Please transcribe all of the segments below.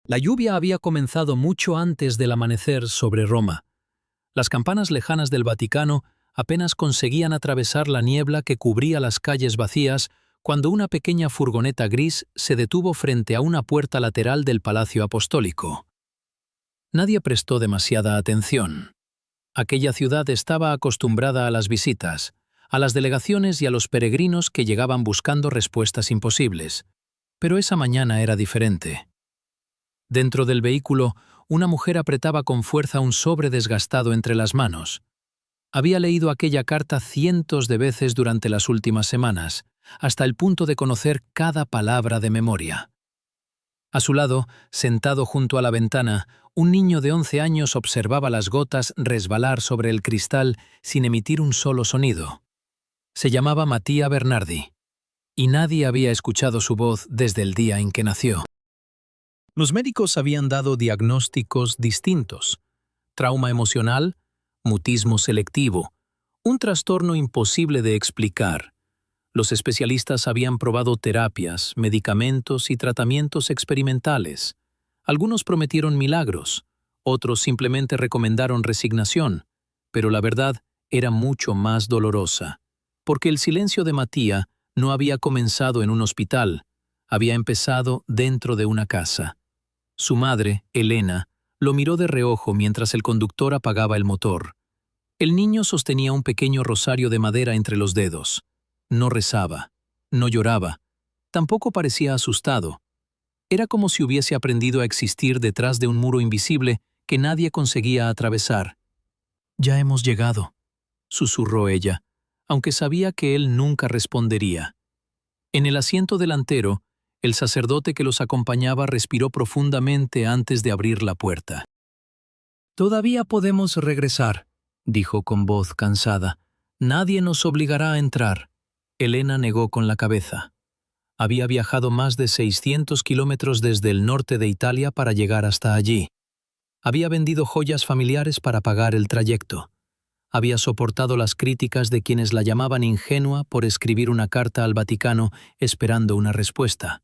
La lluvia había comenzado mucho antes del amanecer sobre Roma. Las campanas lejanas del Vaticano apenas conseguían atravesar la niebla que cubría las calles vacías cuando una pequeña furgoneta gris se detuvo frente a una puerta lateral del Palacio Apostólico. Nadie prestó demasiada atención. Aquella ciudad estaba acostumbrada a las visitas, a las delegaciones y a los peregrinos que llegaban buscando respuestas imposibles. Pero esa mañana era diferente. Dentro del vehículo, una mujer apretaba con fuerza un sobre desgastado entre las manos. Había leído aquella carta cientos de veces durante las últimas semanas, hasta el punto de conocer cada palabra de memoria. A su lado, sentado junto a la ventana, un niño de 11 años observaba las gotas resbalar sobre el cristal sin emitir un solo sonido. Se llamaba Mattia Bernardi, y nadie había escuchado su voz desde el día en que nació. Los médicos habían dado diagnósticos distintos: trauma emocional, mutismo selectivo, un trastorno imposible de explicar. Los especialistas habían probado terapias, medicamentos y tratamientos experimentales. Algunos prometieron milagros, otros simplemente recomendaron resignación, pero la verdad era mucho más dolorosa, porque el silencio de Mattia no había comenzado en un hospital, había empezado dentro de una casa. Su madre, Elena, lo miró de reojo mientras el conductor apagaba el motor. El niño sostenía un pequeño rosario de madera entre los dedos. No rezaba, no lloraba, tampoco parecía asustado. Era como si hubiese aprendido a existir detrás de un muro invisible que nadie conseguía atravesar. «Ya hemos llegado», susurró ella, aunque sabía que él nunca respondería. En el asiento delantero, el sacerdote que los acompañaba respiró profundamente antes de abrir la puerta. «Todavía podemos regresar», dijo con voz cansada. «Nadie nos obligará a entrar». Elena negó con la cabeza. Había viajado más de 600 kilómetros desde el norte de Italia para llegar hasta allí. Había vendido joyas familiares para pagar el trayecto. Había soportado las críticas de quienes la llamaban ingenua por escribir una carta al Vaticano esperando una respuesta.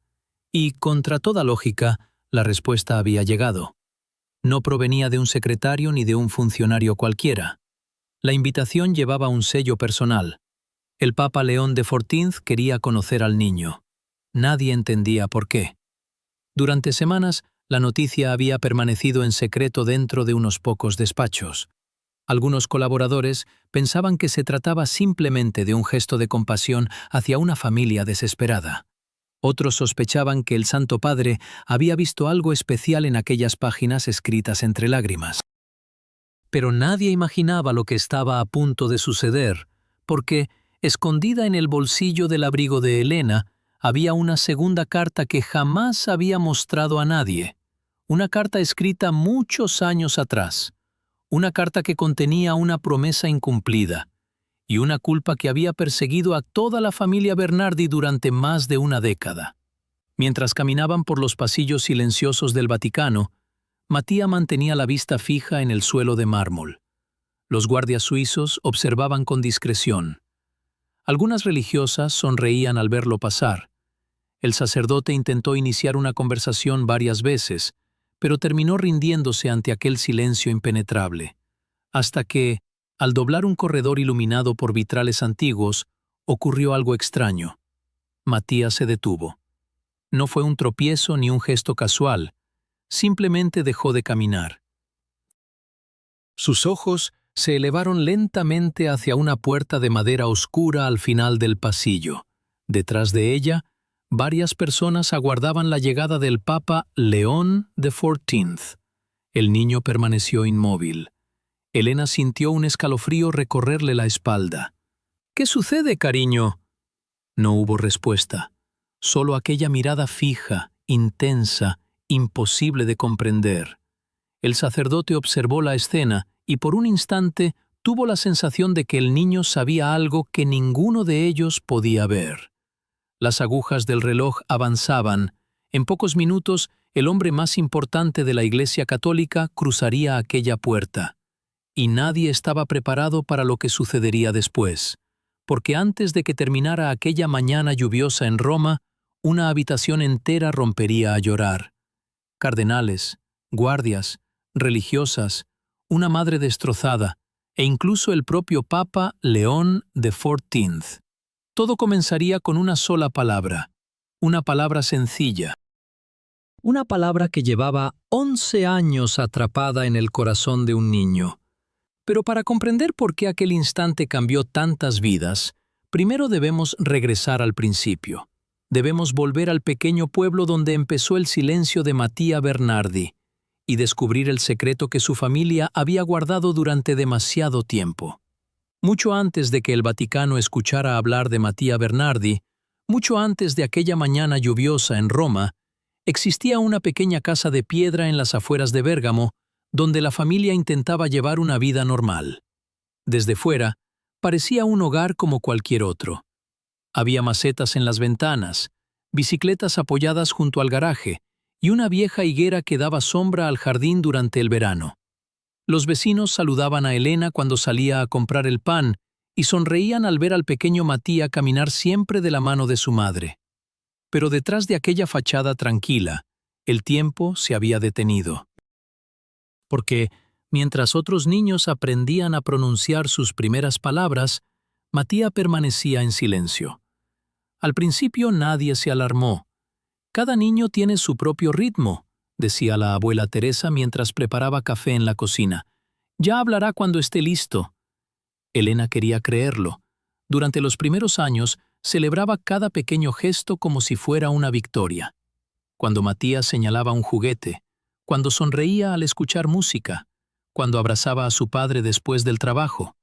Y, contra toda lógica, la respuesta había llegado. No provenía de un secretario ni de un funcionario cualquiera. La invitación llevaba un sello personal. El Papa León XIV quería conocer al niño. Nadie entendía por qué. Durante semanas, la noticia había permanecido en secreto dentro de unos pocos despachos. Algunos colaboradores pensaban que se trataba simplemente de un gesto de compasión hacia una familia desesperada. Otros sospechaban que el Santo Padre había visto algo especial en aquellas páginas escritas entre lágrimas. Pero nadie imaginaba lo que estaba a punto de suceder, porque, escondida en el bolsillo del abrigo de Elena, había una segunda carta que jamás había mostrado a nadie. Una carta escrita muchos años atrás. Una carta que contenía una promesa incumplida y una culpa que había perseguido a toda la familia Bernardi durante más de una década. Mientras caminaban por los pasillos silenciosos del Vaticano, Mattia mantenía la vista fija en el suelo de mármol. Los guardias suizos observaban con discreción. Algunas religiosas sonreían al verlo pasar. El sacerdote intentó iniciar una conversación varias veces, pero terminó rindiéndose ante aquel silencio impenetrable, hasta que, al doblar un corredor iluminado por vitrales antiguos, ocurrió algo extraño. Mattia se detuvo. No fue un tropiezo ni un gesto casual, simplemente dejó de caminar. Sus ojos se elevaron lentamente hacia una puerta de madera oscura al final del pasillo. Detrás de ella, varias personas aguardaban la llegada del Papa León XIV. El niño permaneció inmóvil. Elena sintió un escalofrío recorrerle la espalda. «¿Qué sucede, cariño?» No hubo respuesta. Solo aquella mirada fija, intensa, imposible de comprender. El sacerdote observó la escena y por un instante tuvo la sensación de que el niño sabía algo que ninguno de ellos podía ver. Las agujas del reloj avanzaban. En pocos minutos, el hombre más importante de la Iglesia Católica cruzaría aquella puerta. Y nadie estaba preparado para lo que sucedería después, porque antes de que terminara aquella mañana lluviosa en Roma, una habitación entera rompería a llorar. cardenales, guardias, religiosas, una madre destrozada e incluso el propio Papa León XIV. Todo comenzaría con una sola palabra, una palabra sencilla. Una palabra que llevaba 11 años atrapada en el corazón de un niño. Pero para comprender por qué aquel instante cambió tantas vidas, primero debemos regresar al principio. Debemos volver al pequeño pueblo donde empezó el silencio de Mattia Bernardi y descubrir el secreto que su familia había guardado durante demasiado tiempo. Mucho antes de que el Vaticano escuchara hablar de Mattia Bernardi, mucho antes de aquella mañana lluviosa en Roma, existía una pequeña casa de piedra en las afueras de Bérgamo, donde la familia intentaba llevar una vida normal. Desde fuera, parecía un hogar como cualquier otro. Había macetas en las ventanas, bicicletas apoyadas junto al garaje y una vieja higuera que daba sombra al jardín durante el verano. Los vecinos saludaban a Elena cuando salía a comprar el pan y sonreían al ver al pequeño Mattia caminar siempre de la mano de su madre. Pero detrás de aquella fachada tranquila, el tiempo se había detenido. Porque, mientras otros niños aprendían a pronunciar sus primeras palabras, Mattia permanecía en silencio. Al principio nadie se alarmó. Cada niño tiene su propio ritmo, decía la abuela Teresa mientras preparaba café en la cocina. Ya hablará cuando esté listo. Elena quería creerlo. Durante los primeros años, celebraba cada pequeño gesto como si fuera una victoria. Cuando Mattia señalaba un juguete, cuando sonreía al escuchar música, cuando abrazaba a su padre después del trabajo,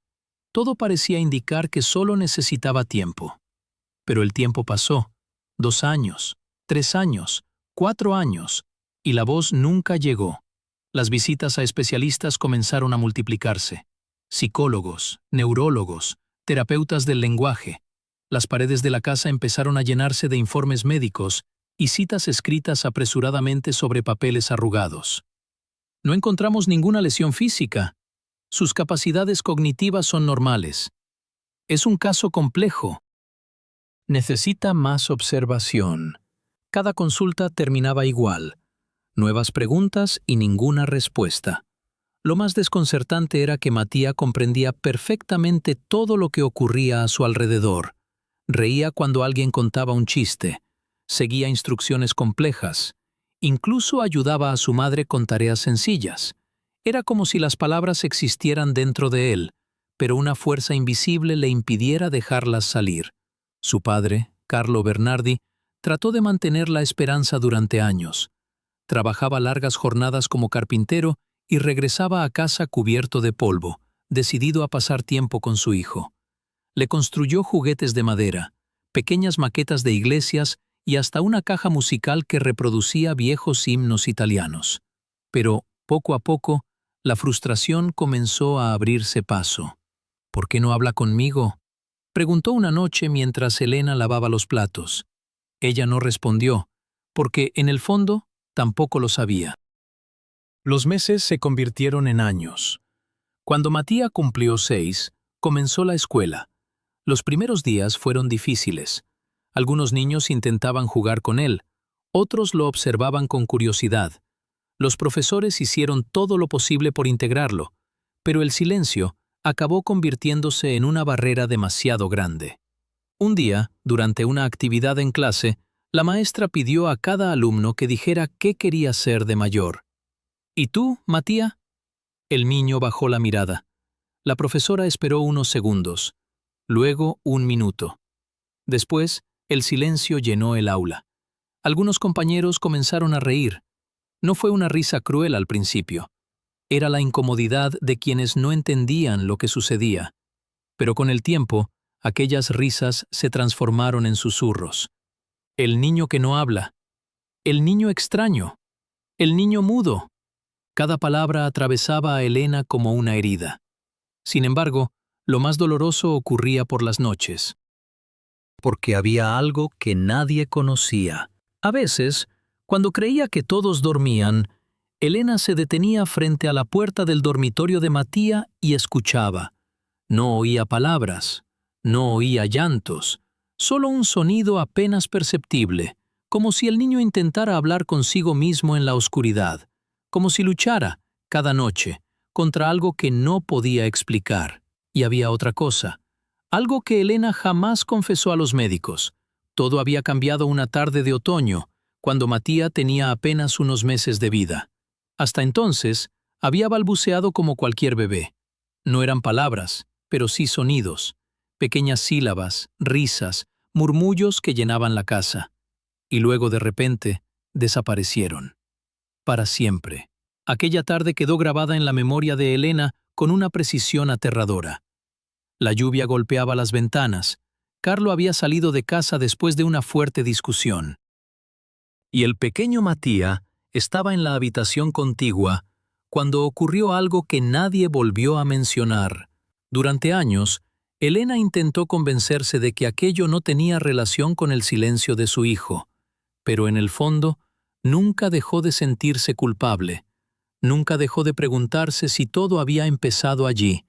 todo parecía indicar que solo necesitaba tiempo. Pero el tiempo pasó, 2 años, 3 años, 4 años, y la voz nunca llegó. Las visitas a especialistas comenzaron a multiplicarse. Psicólogos, neurólogos, terapeutas del lenguaje. Las paredes de la casa empezaron a llenarse de informes médicos y citas escritas apresuradamente sobre papeles arrugados. No encontramos ninguna lesión física. Sus capacidades cognitivas son normales. Es un caso complejo. Necesita más observación. Cada consulta terminaba igual. Nuevas preguntas y ninguna respuesta. Lo más desconcertante era que Mattia comprendía perfectamente todo lo que ocurría a su alrededor. Reía cuando alguien contaba un chiste. Seguía instrucciones complejas. Incluso ayudaba a su madre con tareas sencillas. Era como si las palabras existieran dentro de él, pero una fuerza invisible le impidiera dejarlas salir. Su padre, Carlo Bernardi, trató de mantener la esperanza durante años. Trabajaba largas jornadas como carpintero y regresaba a casa cubierto de polvo, decidido a pasar tiempo con su hijo. Le construyó juguetes de madera, pequeñas maquetas de iglesias y hasta una caja musical que reproducía viejos himnos italianos. Pero, poco a poco, la frustración comenzó a abrirse paso. ¿Por qué no habla conmigo?, preguntó una noche mientras Elena lavaba los platos. Ella no respondió, porque, en el fondo, tampoco lo sabía. Los meses se convirtieron en años. Cuando Mattia cumplió 6, comenzó la escuela. Los primeros días fueron difíciles. Algunos niños intentaban jugar con él, otros lo observaban con curiosidad. Los profesores hicieron todo lo posible por integrarlo, pero el silencio acabó convirtiéndose en una barrera demasiado grande. Un día, durante una actividad en clase, la maestra pidió a cada alumno que dijera qué quería ser de mayor. ¿Y tú, Mattia? El niño bajó la mirada. La profesora esperó unos segundos, luego 1 minuto. Después, el silencio llenó el aula. Algunos compañeros comenzaron a reír. No fue una risa cruel al principio. Era la incomodidad de quienes no entendían lo que sucedía. Pero con el tiempo, aquellas risas se transformaron en susurros. El niño que no habla. El niño extraño. El niño mudo. Cada palabra atravesaba a Elena como una herida. Sin embargo, lo más doloroso ocurría por las noches. Porque había algo que nadie conocía. A veces, cuando creía que todos dormían, Elena se detenía frente a la puerta del dormitorio de Mattia y escuchaba. No oía palabras, no oía llantos, solo un sonido apenas perceptible, como si el niño intentara hablar consigo mismo en la oscuridad, como si luchara, cada noche, contra algo que no podía explicar. Y había otra cosa, algo que Elena jamás confesó a los médicos. Todo había cambiado una tarde de otoño, cuando Mattia tenía apenas unos meses de vida. Hasta entonces, había balbuceado como cualquier bebé. No eran palabras, pero sí sonidos, pequeñas sílabas, risas, murmullos que llenaban la casa. Y luego, de repente, desaparecieron. Para siempre. Aquella tarde quedó grabada en la memoria de Elena con una precisión aterradora. La lluvia golpeaba las ventanas. Carlo había salido de casa después de una fuerte discusión. Y el pequeño Mattia estaba en la habitación contigua cuando ocurrió algo que nadie volvió a mencionar. Durante años, Elena intentó convencerse de que aquello no tenía relación con el silencio de su hijo, pero en el fondo nunca dejó de sentirse culpable. Nunca dejó de preguntarse si todo había empezado allí.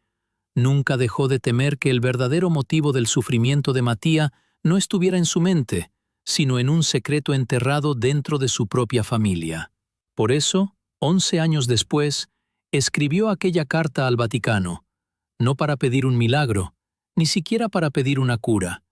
Nunca dejó de temer que el verdadero motivo del sufrimiento de Mattia no estuviera en su mente, sino en un secreto enterrado dentro de su propia familia. Por eso, 11 años después, escribió aquella carta al Vaticano, no para pedir un milagro, ni siquiera para pedir una cura.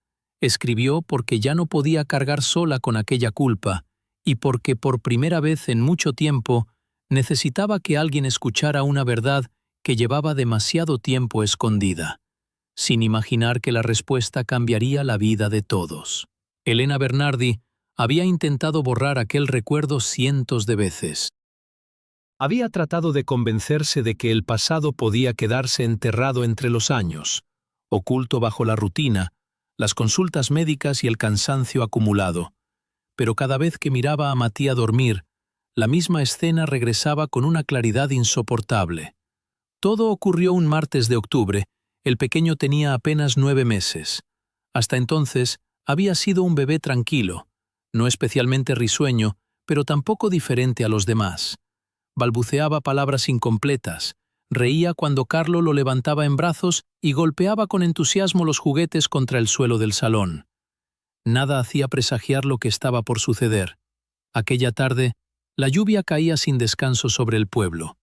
Escribió porque ya no podía cargar sola con aquella culpa y porque por primera vez en mucho tiempo necesitaba que alguien escuchara una verdad que llevaba demasiado tiempo escondida, sin imaginar que la respuesta cambiaría la vida de todos. Elena Bernardi había intentado borrar aquel recuerdo cientos de veces. Había tratado de convencerse de que el pasado podía quedarse enterrado entre los años, oculto bajo la rutina, las consultas médicas y el cansancio acumulado. Pero cada vez que miraba a Mattia dormir, la misma escena regresaba con una claridad insoportable. Todo ocurrió un martes de octubre. El pequeño tenía apenas 9 meses. Hasta entonces, había sido un bebé tranquilo, no especialmente risueño, pero tampoco diferente a los demás. Balbuceaba palabras incompletas, reía cuando Carlo lo levantaba en brazos y golpeaba con entusiasmo los juguetes contra el suelo del salón. Nada hacía presagiar lo que estaba por suceder. Aquella tarde, la lluvia caía sin descanso sobre el pueblo.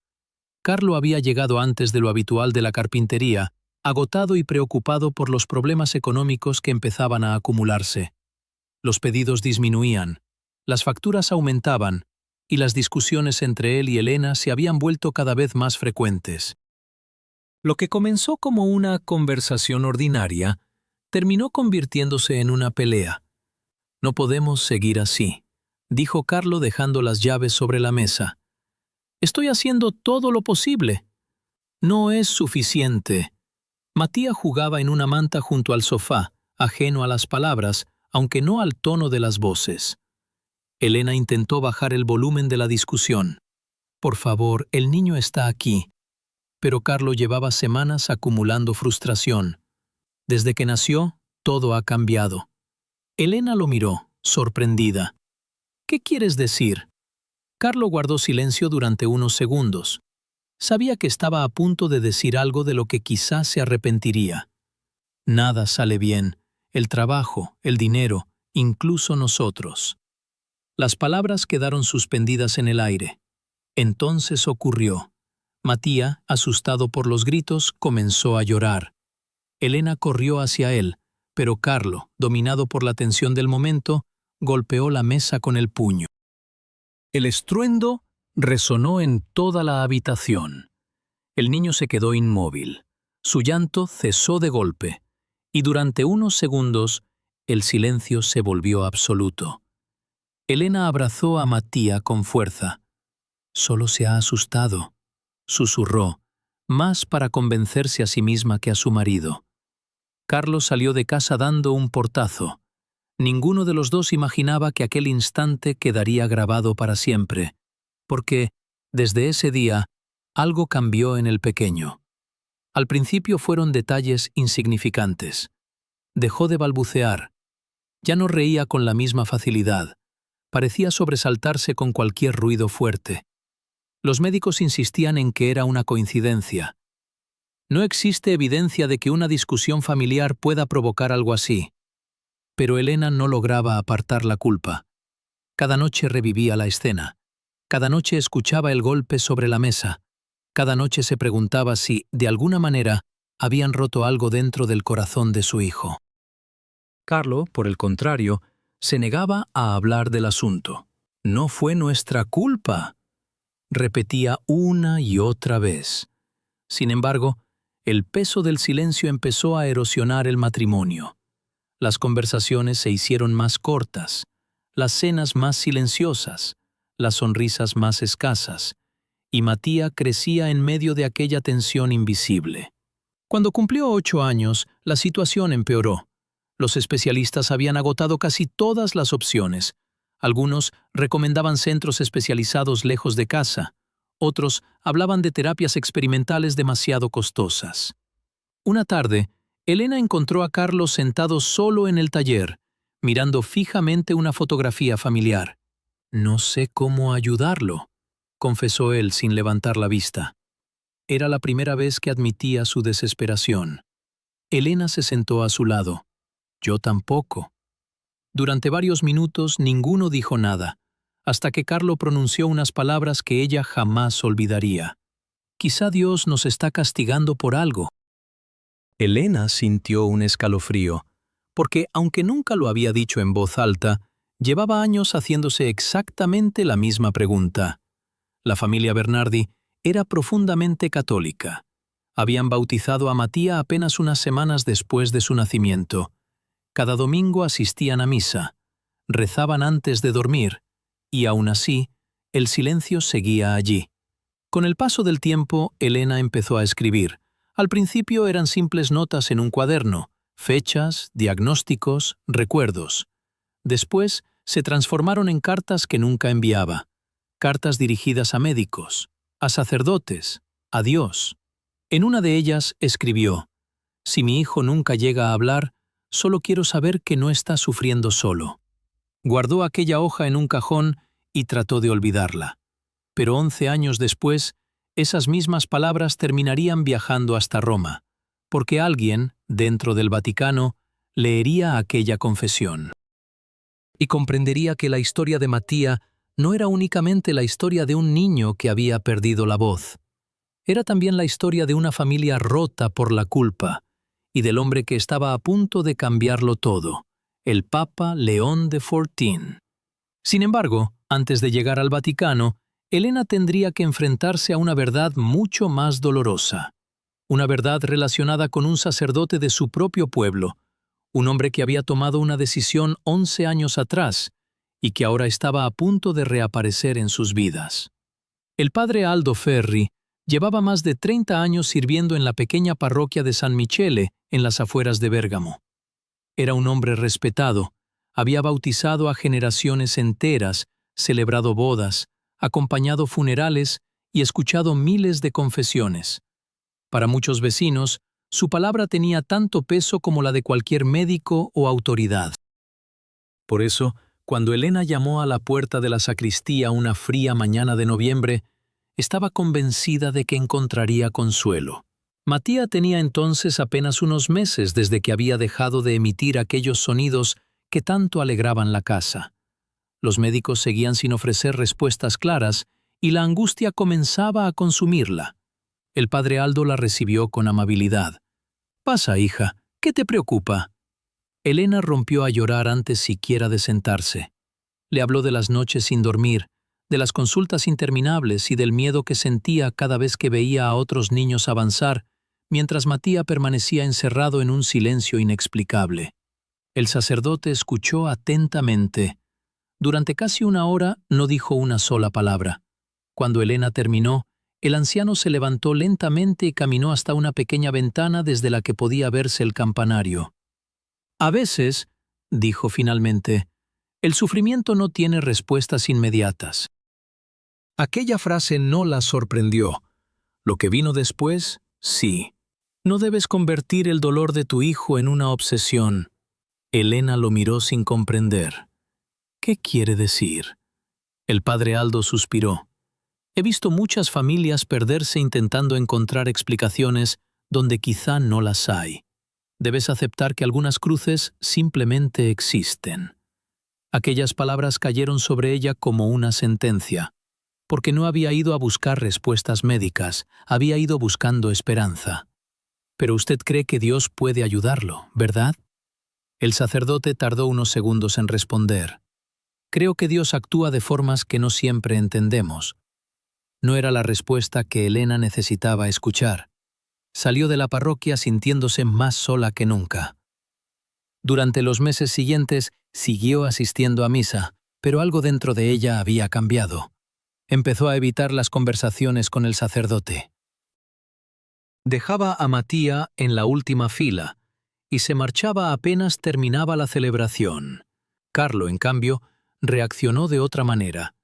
Carlo había llegado antes de lo habitual de la carpintería, agotado y preocupado por los problemas económicos que empezaban a acumularse. Los pedidos disminuían, las facturas aumentaban, y las discusiones entre él y Elena se habían vuelto cada vez más frecuentes. Lo que comenzó como una conversación ordinaria, terminó convirtiéndose en una pelea. «No podemos seguir así», dijo Carlo dejando las llaves sobre la mesa. «Estoy haciendo todo lo posible». «No es suficiente». Mattia jugaba en una manta junto al sofá, ajeno a las palabras, aunque no al tono de las voces. Elena intentó bajar el volumen de la discusión. «Por favor, el niño está aquí». Pero Carlo llevaba semanas acumulando frustración. Desde que nació, todo ha cambiado. Elena lo miró, sorprendida. «¿Qué quieres decir?» Carlo guardó silencio durante unos segundos. Sabía que estaba a punto de decir algo de lo que quizás se arrepentiría. «Nada sale bien. El trabajo, el dinero, incluso nosotros». Las palabras quedaron suspendidas en el aire. Entonces ocurrió. Mattia, asustado por los gritos, comenzó a llorar. Elena corrió hacia él, pero Carlo, dominado por la tensión del momento, golpeó la mesa con el puño. El estruendo resonó en toda la habitación. El niño se quedó inmóvil. Su llanto cesó de golpe, y durante unos segundos el silencio se volvió absoluto. Elena abrazó a Mattia con fuerza. «Solo se ha asustado», susurró, más para convencerse a sí misma que a su marido. Carlos salió de casa dando un portazo. Ninguno de los dos imaginaba que aquel instante quedaría grabado para siempre, porque, desde ese día, algo cambió en el pequeño. Al principio fueron detalles insignificantes. Dejó de balbucear. Ya no reía con la misma facilidad. Parecía sobresaltarse con cualquier ruido fuerte. Los médicos insistían en que era una coincidencia. No existe evidencia de que una discusión familiar pueda provocar algo así. Pero Elena no lograba apartar la culpa. Cada noche revivía la escena. Cada noche escuchaba el golpe sobre la mesa. Cada noche se preguntaba si, de alguna manera, habían roto algo dentro del corazón de su hijo. Carlo, por el contrario, se negaba a hablar del asunto. «No fue nuestra culpa», repetía una y otra vez. Sin embargo, el peso del silencio empezó a erosionar el matrimonio. Las conversaciones se hicieron más cortas, las cenas más silenciosas, las sonrisas más escasas, y Mattia crecía en medio de aquella tensión invisible. Cuando cumplió 8 años, la situación empeoró. Los especialistas habían agotado casi todas las opciones. Algunos recomendaban centros especializados lejos de casa. Otros hablaban de terapias experimentales demasiado costosas. Una tarde, Elena encontró a Carlos sentado solo en el taller, mirando fijamente una fotografía familiar. «No sé cómo ayudarlo», confesó él sin levantar la vista. Era la primera vez que admitía su desesperación. Elena se sentó a su lado. «Yo tampoco». Durante varios minutos ninguno dijo nada, hasta que Carlo pronunció unas palabras que ella jamás olvidaría. «Quizá Dios nos está castigando por algo». Elena sintió un escalofrío, porque, aunque nunca lo había dicho en voz alta, llevaba años haciéndose exactamente la misma pregunta. La familia Bernardi era profundamente católica. Habían bautizado a Mattia apenas unas semanas después de su nacimiento. Cada domingo asistían a misa, rezaban antes de dormir, y aún así, el silencio seguía allí. Con el paso del tiempo, Elena empezó a escribir. Al principio eran simples notas en un cuaderno, fechas, diagnósticos, recuerdos. Después se transformaron en cartas que nunca enviaba, cartas dirigidas a médicos, a sacerdotes, a Dios. En una de ellas escribió: «Si mi hijo nunca llega a hablar, solo quiero saber que no está sufriendo solo». Guardó aquella hoja en un cajón y trató de olvidarla. Pero 11 años después, esas mismas palabras terminarían viajando hasta Roma, porque alguien, dentro del Vaticano, leería aquella confesión. Y comprendería que la historia de Mattia no era únicamente la historia de un niño que había perdido la voz. Era también la historia de una familia rota por la culpa y del hombre que estaba a punto de cambiarlo todo, el Papa León XIV. Sin embargo, antes de llegar al Vaticano, Elena tendría que enfrentarse a una verdad mucho más dolorosa. Una verdad relacionada con un sacerdote de su propio pueblo, un hombre que había tomado una decisión 11 años atrás y que ahora estaba a punto de reaparecer en sus vidas. El padre Aldo Ferri llevaba más de 30 años sirviendo en la pequeña parroquia de San Michele, en las afueras de Bérgamo. Era un hombre respetado, había bautizado a generaciones enteras, celebrado bodas, acompañado funerales y escuchado miles de confesiones. Para muchos vecinos, su palabra tenía tanto peso como la de cualquier médico o autoridad. Por eso, cuando Elena llamó a la puerta de la sacristía una fría mañana de noviembre, estaba convencida de que encontraría consuelo. Mattia tenía entonces apenas unos meses desde que había dejado de emitir aquellos sonidos que tanto alegraban la casa. Los médicos seguían sin ofrecer respuestas claras y la angustia comenzaba a consumirla. El padre Aldo la recibió con amabilidad. «Pasa, hija, ¿qué te preocupa?». Elena rompió a llorar antes siquiera de sentarse. Le habló de las noches sin dormir, de las consultas interminables y del miedo que sentía cada vez que veía a otros niños avanzar, mientras Mattia permanecía encerrado en un silencio inexplicable. El sacerdote escuchó atentamente. Durante casi una hora no dijo una sola palabra. Cuando Elena terminó, el anciano se levantó lentamente y caminó hasta una pequeña ventana desde la que podía verse el campanario. «A veces», dijo finalmente, «el sufrimiento no tiene respuestas inmediatas». Aquella frase no la sorprendió. Lo que vino después, sí. «No debes convertir el dolor de tu hijo en una obsesión». Elena lo miró sin comprender. «¿Qué quiere decir?». El padre Aldo suspiró. «He visto muchas familias perderse intentando encontrar explicaciones donde quizá no las hay. Debes aceptar que algunas cruces simplemente existen». Aquellas palabras cayeron sobre ella como una sentencia, porque no había ido a buscar respuestas médicas, había ido buscando esperanza. Pero usted cree que Dios puede ayudarlo, ¿verdad? El sacerdote tardó unos segundos en responder. Creo que Dios actúa de formas que no siempre entendemos. No era la respuesta que Elena necesitaba escuchar. Salió de la parroquia sintiéndose más sola que nunca. Durante los meses siguientes siguió asistiendo a misa, pero algo dentro de ella había cambiado. Empezó a evitar las conversaciones con el sacerdote. Dejaba a Matía en la última fila y se marchaba apenas terminaba la celebración. Carlo, en cambio, reaccionó de otra manera.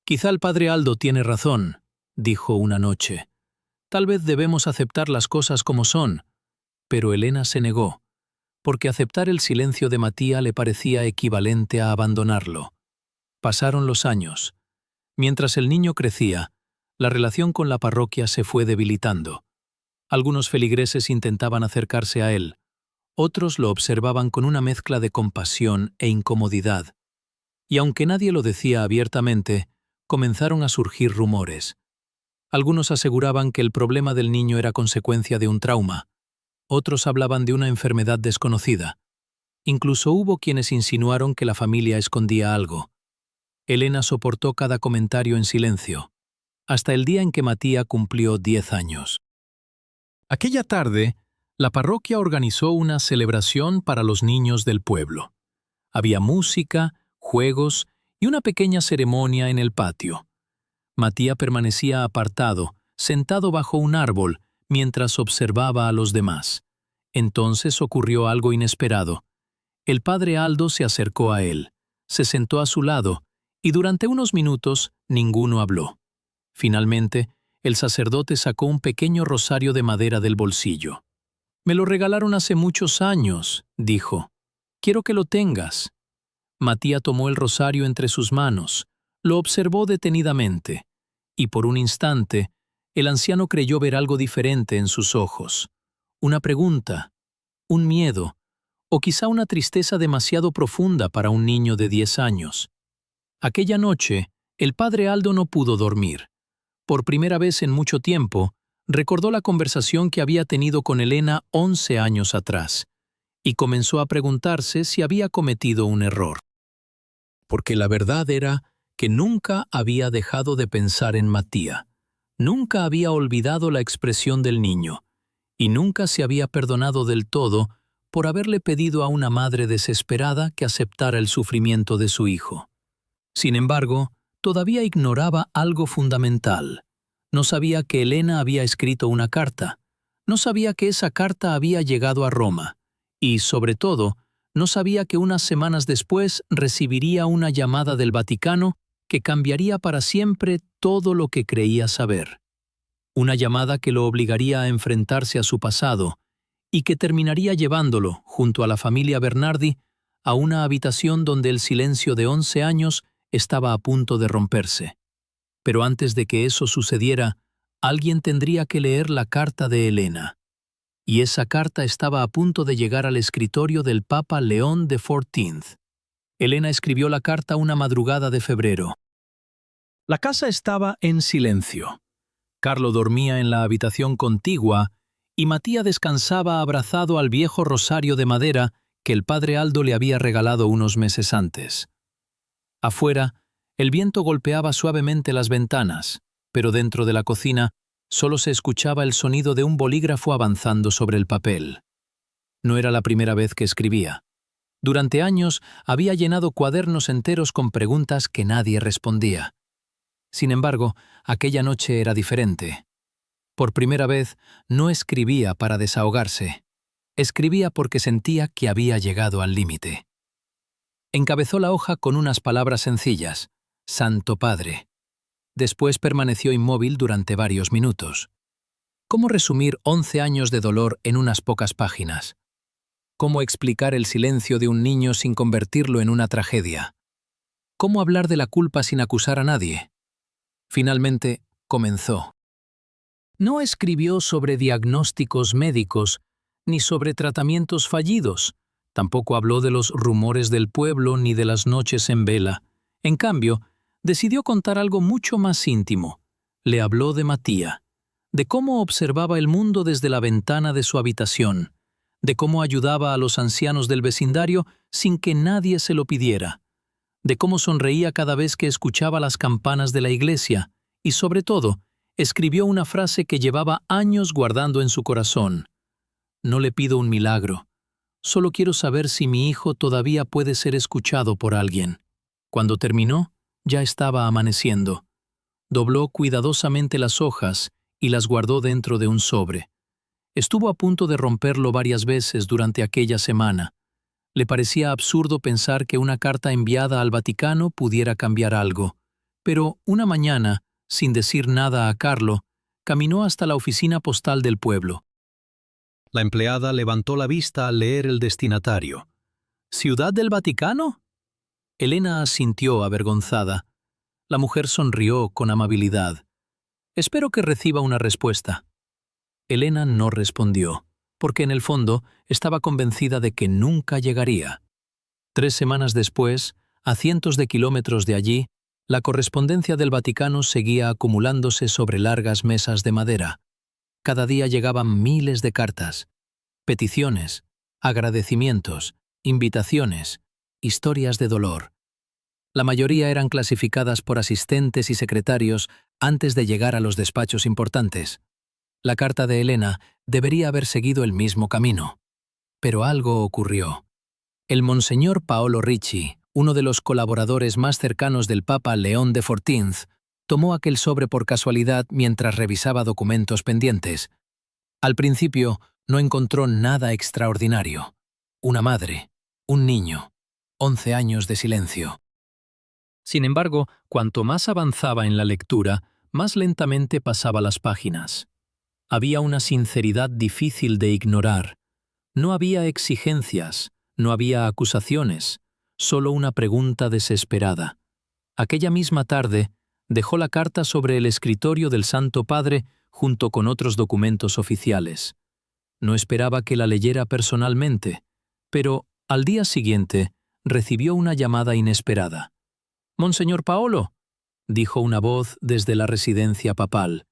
«Quizá el padre Aldo tiene razón», dijo una noche. «Tal vez debemos aceptar las cosas como son». Pero Elena se negó, porque aceptar el silencio de Matía le parecía equivalente a abandonarlo. Pasaron los años. Mientras el niño crecía, la relación con la parroquia se fue debilitando. Algunos feligreses intentaban acercarse a él. Otros lo observaban con una mezcla de compasión e incomodidad. Y aunque nadie lo decía abiertamente, comenzaron a surgir rumores. Algunos aseguraban que el problema del niño era consecuencia de un trauma. Otros hablaban de una enfermedad desconocida. Incluso hubo quienes insinuaron que la familia escondía algo. Elena soportó cada comentario en silencio, hasta el día en que Matía cumplió 10 años. Aquella tarde, la parroquia organizó una celebración para los niños del pueblo. Había música, juegos y una pequeña ceremonia en el patio. Matía permanecía apartado, sentado bajo un árbol, mientras observaba a los demás. Entonces ocurrió algo inesperado. El padre Aldo se acercó a él, se sentó a su lado, y durante unos minutos ninguno habló. Finalmente, el sacerdote sacó un pequeño rosario de madera del bolsillo. «Me lo regalaron hace muchos años», dijo. «Quiero que lo tengas». Matía tomó el rosario entre sus manos, lo observó detenidamente, y por un instante, el anciano creyó ver algo diferente en sus ojos. Una pregunta, un miedo, o quizá una tristeza demasiado profunda para un niño de 10 años. Aquella noche, el padre Aldo no pudo dormir. Por primera vez en mucho tiempo, recordó la conversación que había tenido con Elena 11 años atrás, y comenzó a preguntarse si había cometido un error. Porque la verdad era que nunca había dejado de pensar en Matía, nunca había olvidado la expresión del niño, y nunca se había perdonado del todo por haberle pedido a una madre desesperada que aceptara el sufrimiento de su hijo. Sin embargo, todavía ignoraba algo fundamental. No sabía que Elena había escrito una carta, no sabía que esa carta había llegado a Roma, y, sobre todo, no sabía que unas semanas después recibiría una llamada del Vaticano que cambiaría para siempre todo lo que creía saber. Una llamada que lo obligaría a enfrentarse a su pasado y que terminaría llevándolo, junto a la familia Bernardi, a una habitación donde el silencio de 11 años estaba a punto de romperse. Pero antes de que eso sucediera, alguien tendría que leer la carta de Elena. Y esa carta estaba a punto de llegar al escritorio del Papa León XIV. Elena escribió la carta una madrugada de febrero. La casa estaba en silencio. Carlo dormía en la habitación contigua y Matía descansaba abrazado al viejo rosario de madera que el padre Aldo le había regalado unos meses antes. Afuera, el viento golpeaba suavemente las ventanas, pero dentro de la cocina solo se escuchaba el sonido de un bolígrafo avanzando sobre el papel. No era la primera vez que escribía. Durante años había llenado cuadernos enteros con preguntas que nadie respondía. Sin embargo, aquella noche era diferente. Por primera vez, no escribía para desahogarse. Escribía porque sentía que había llegado al límite. Encabezó la hoja con unas palabras sencillas: Santo Padre. Después permaneció inmóvil durante varios minutos. ¿Cómo resumir 11 años de dolor en unas pocas páginas? ¿Cómo explicar el silencio de un niño sin convertirlo en una tragedia? ¿Cómo hablar de la culpa sin acusar a nadie? Finalmente, comenzó. No escribió sobre diagnósticos médicos, ni sobre tratamientos fallidos. Tampoco habló de los rumores del pueblo ni de las noches en vela. En cambio, decidió contar algo mucho más íntimo. Le habló de Matía, de cómo observaba el mundo desde la ventana de su habitación, de cómo ayudaba a los ancianos del vecindario sin que nadie se lo pidiera, de cómo sonreía cada vez que escuchaba las campanas de la iglesia y, sobre todo, escribió una frase que llevaba años guardando en su corazón. No le pido un milagro, solo quiero saber si mi hijo todavía puede ser escuchado por alguien. Cuando terminó, ya estaba amaneciendo. Dobló cuidadosamente las hojas y las guardó dentro de un sobre. Estuvo a punto de romperlo varias veces durante aquella semana. Le parecía absurdo pensar que una carta enviada al Vaticano pudiera cambiar algo. Pero una mañana, sin decir nada a Carlo, caminó hasta la oficina postal del pueblo. La empleada levantó la vista al leer el destinatario. ¿Ciudad del Vaticano? Elena asintió avergonzada. La mujer sonrió con amabilidad. Espero que reciba una respuesta. Elena no respondió, porque en el fondo estaba convencida de que nunca llegaría. 3 semanas después, a cientos de kilómetros de allí, la correspondencia del Vaticano seguía acumulándose sobre largas mesas de madera. Cada día llegaban miles de cartas, peticiones, agradecimientos, invitaciones, historias de dolor. La mayoría eran clasificadas por asistentes y secretarios antes de llegar a los despachos importantes. La carta de Elena debería haber seguido el mismo camino. Pero algo ocurrió. El monseñor Paolo Ricci, uno de los colaboradores más cercanos del Papa León XIV, tomó aquel sobre por casualidad mientras revisaba documentos pendientes. Al principio no encontró nada extraordinario. Una madre, un niño, 11 años de silencio. Sin embargo, cuanto más avanzaba en la lectura, más lentamente pasaba las páginas. Había una sinceridad difícil de ignorar. No había exigencias, no había acusaciones, solo una pregunta desesperada. Aquella misma tarde, dejó la carta sobre el escritorio del Santo Padre junto con otros documentos oficiales. No esperaba que la leyera personalmente, pero al día siguiente recibió una llamada inesperada. «Monseñor Paolo», dijo una voz desde la residencia papal.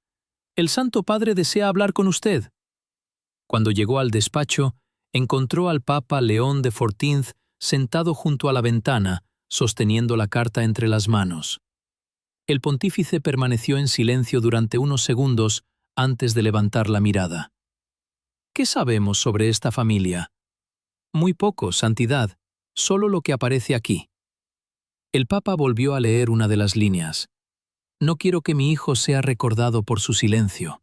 «El Santo Padre desea hablar con usted». Cuando llegó al despacho, encontró al Papa León XIV sentado junto a la ventana, sosteniendo la carta entre las manos. El pontífice permaneció en silencio durante unos segundos antes de levantar la mirada. «¿Qué sabemos sobre esta familia?» «Muy poco, Santidad, solo lo que aparece aquí». El Papa volvió a leer una de las líneas. «No quiero que mi hijo sea recordado por su silencio».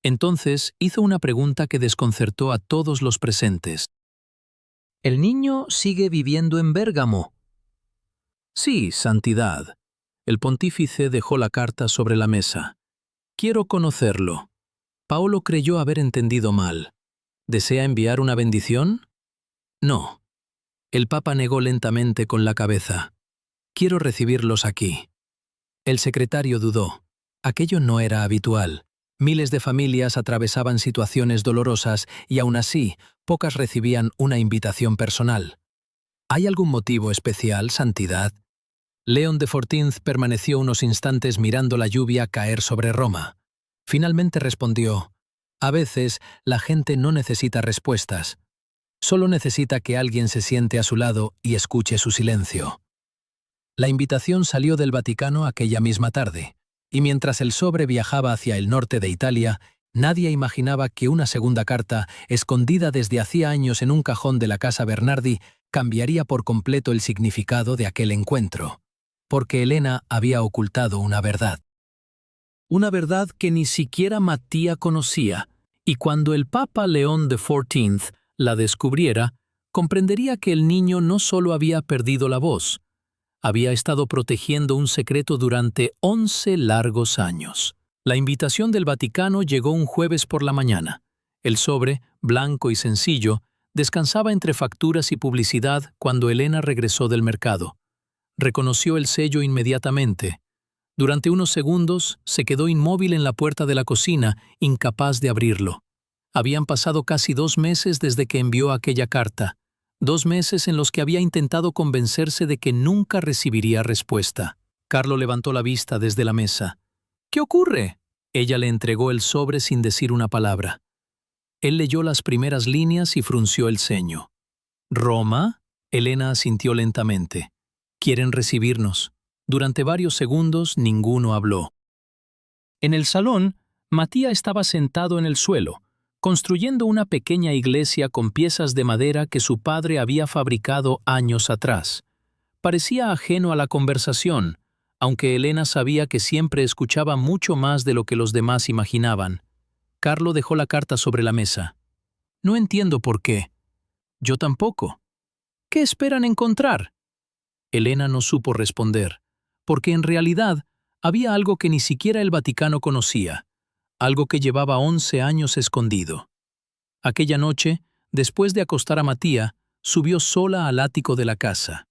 Entonces hizo una pregunta que desconcertó a todos los presentes. «¿El niño sigue viviendo en Bérgamo?» «Sí, Santidad». El pontífice dejó la carta sobre la mesa. «Quiero conocerlo». Paolo creyó haber entendido mal. ¿Desea enviar una bendición? No. El Papa negó lentamente con la cabeza. «Quiero recibirlos aquí». El secretario dudó. Aquello no era habitual. Miles de familias atravesaban situaciones dolorosas y aún así, pocas recibían una invitación personal. ¿Hay algún motivo especial, Santidad? León XIV permaneció unos instantes mirando la lluvia caer sobre Roma. Finalmente respondió: «A veces, la gente no necesita respuestas. Solo necesita que alguien se siente a su lado y escuche su silencio». La invitación salió del Vaticano aquella misma tarde, y mientras el sobre viajaba hacia el norte de Italia, nadie imaginaba que una segunda carta, escondida desde hacía años en un cajón de la casa Bernardi, cambiaría por completo el significado de aquel encuentro. Porque Elena había ocultado una verdad. Una verdad que ni siquiera Mattia conocía, y cuando el Papa León XIV la descubriera, comprendería que el niño no solo había perdido la voz, había estado protegiendo un secreto durante 11 largos años. La invitación del Vaticano llegó un jueves por la mañana. El sobre, blanco y sencillo, descansaba entre facturas y publicidad cuando Elena regresó del mercado. Reconoció el sello inmediatamente. Durante unos segundos se quedó inmóvil en la puerta de la cocina, incapaz de abrirlo. Habían pasado casi 2 meses desde que envió aquella carta. 2 meses en los que había intentado convencerse de que nunca recibiría respuesta. Carlo levantó la vista desde la mesa. «¿Qué ocurre?». Ella le entregó el sobre sin decir una palabra. Él leyó las primeras líneas y frunció el ceño. «¿Roma?». Elena asintió lentamente. «Quieren recibirnos». Durante varios segundos ninguno habló. En el salón, Mattia estaba sentado en el suelo, construyendo una pequeña iglesia con piezas de madera que su padre había fabricado años atrás. Parecía ajeno a la conversación, aunque Elena sabía que siempre escuchaba mucho más de lo que los demás imaginaban. Carlo dejó la carta sobre la mesa. «No entiendo por qué». «Yo tampoco». «¿Qué esperan encontrar?». Elena no supo responder, porque en realidad había algo que ni siquiera el Vaticano conocía, algo que llevaba 11 años escondido. Aquella noche, después de acostar a Mattia, subió sola al ático de la casa.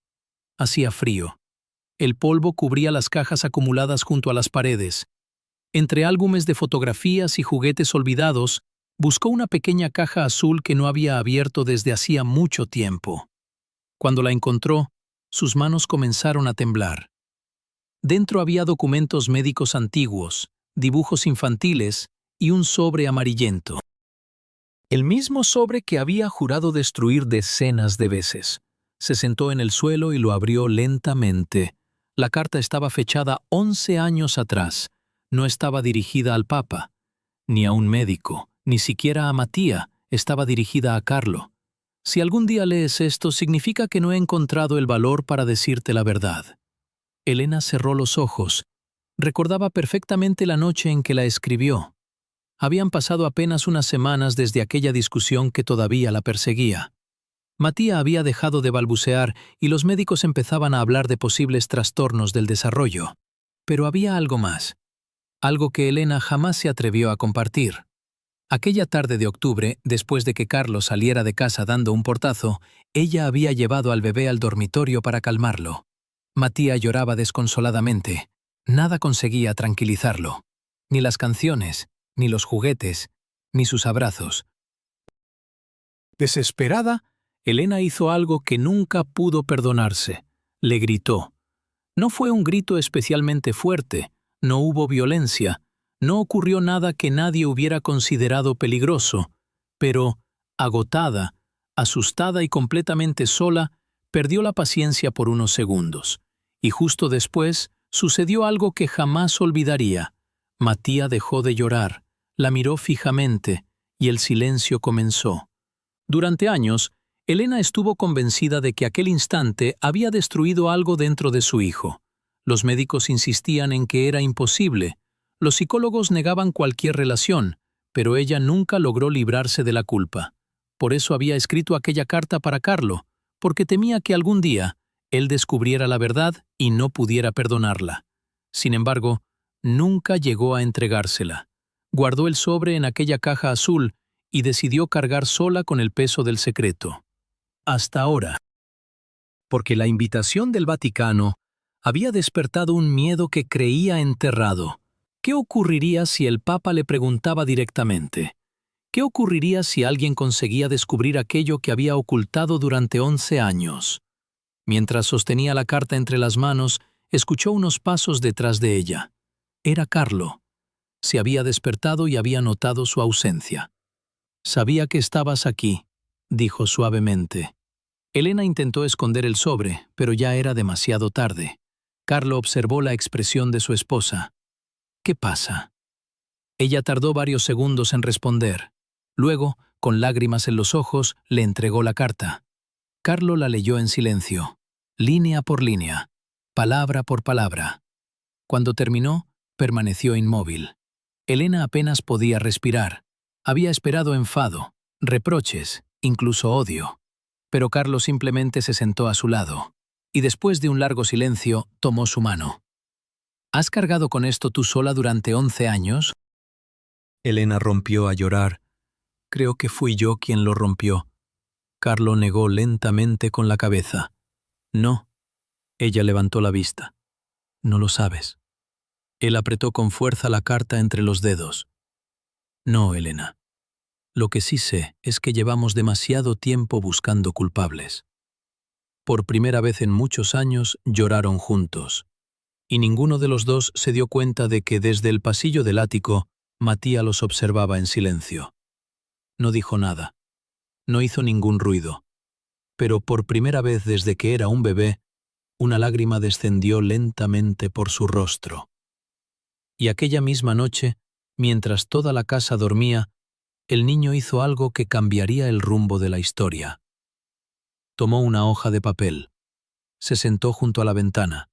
Hacía frío. El polvo cubría las cajas acumuladas junto a las paredes. Entre álbumes de fotografías y juguetes olvidados, buscó una pequeña caja azul que no había abierto desde hacía mucho tiempo. Cuando la encontró, sus manos comenzaron a temblar. Dentro había documentos médicos antiguos, dibujos infantiles y un sobre amarillento. El mismo sobre que había jurado destruir decenas de veces. Se sentó en el suelo y lo abrió lentamente. La carta estaba fechada 11 años atrás. No estaba dirigida al Papa, ni a un médico, ni siquiera a Mattia. Estaba dirigida a Carlo. «Si algún día lees esto, significa que no he encontrado el valor para decirte la verdad». Elena cerró los ojos. Recordaba perfectamente la noche en que la escribió. Habían pasado apenas unas semanas desde aquella discusión que todavía la perseguía. Mattia había dejado de balbucear y los médicos empezaban a hablar de posibles trastornos del desarrollo. Pero había algo más, algo que Elena jamás se atrevió a compartir. Aquella tarde de octubre, después de que Carlos saliera de casa dando un portazo, ella había llevado al bebé al dormitorio para calmarlo. Mattia lloraba desconsoladamente. Nada conseguía tranquilizarlo. Ni las canciones, ni los juguetes, ni sus abrazos. Desesperada, Elena hizo algo que nunca pudo perdonarse. Le gritó. No fue un grito especialmente fuerte, no hubo violencia, no ocurrió nada que nadie hubiera considerado peligroso, pero, agotada, asustada y completamente sola, perdió la paciencia por unos segundos. Y justo después sucedió algo que jamás olvidaría. Mattia dejó de llorar, la miró fijamente y el silencio comenzó. Durante años, Elena estuvo convencida de que aquel instante había destruido algo dentro de su hijo. Los médicos insistían en que era imposible. Los psicólogos negaban cualquier relación, pero ella nunca logró librarse de la culpa. Por eso había escrito aquella carta para Carlo, porque temía que algún día él descubriera la verdad y no pudiera perdonarla. Sin embargo, nunca llegó a entregársela. Guardó el sobre en aquella caja azul y decidió cargar sola con el peso del secreto. Hasta ahora. Porque la invitación del Vaticano había despertado un miedo que creía enterrado. ¿Qué ocurriría si el Papa le preguntaba directamente? ¿Qué ocurriría si alguien conseguía descubrir aquello que había ocultado durante 11 años? Mientras sostenía la carta entre las manos, escuchó unos pasos detrás de ella. Era Carlo. Se había despertado y había notado su ausencia. «Sabía que estabas aquí», dijo suavemente. Elena intentó esconder el sobre, pero ya era demasiado tarde. Carlo observó la expresión de su esposa. «¿Qué pasa?». Ella tardó varios segundos en responder. Luego, con lágrimas en los ojos, le entregó la carta. Carlo la leyó en silencio, línea por línea, palabra por palabra. Cuando terminó, permaneció inmóvil. Elena apenas podía respirar. Había esperado enfado, reproches, incluso odio. Pero Carlo simplemente se sentó a su lado, y después de un largo silencio, tomó su mano. «¿Has cargado con esto tú sola durante 11 años?» Elena rompió a llorar. «Creo que fui yo quien lo rompió». Carlo negó lentamente con la cabeza. «No». Ella levantó la vista. «No lo sabes». Él apretó con fuerza la carta entre los dedos. «No, Elena. Lo que sí sé es que llevamos demasiado tiempo buscando culpables. Por primera vez en muchos años lloraron juntos, y ninguno de los dos se dio cuenta de que desde el pasillo del ático Matías los observaba en silencio. No dijo nada, no hizo ningún ruido, pero por primera vez desde que era un bebé, una lágrima descendió lentamente por su rostro. Y aquella misma noche, mientras toda la casa dormía, el niño hizo algo que cambiaría el rumbo de la historia. Tomó una hoja de papel, se sentó junto a la ventana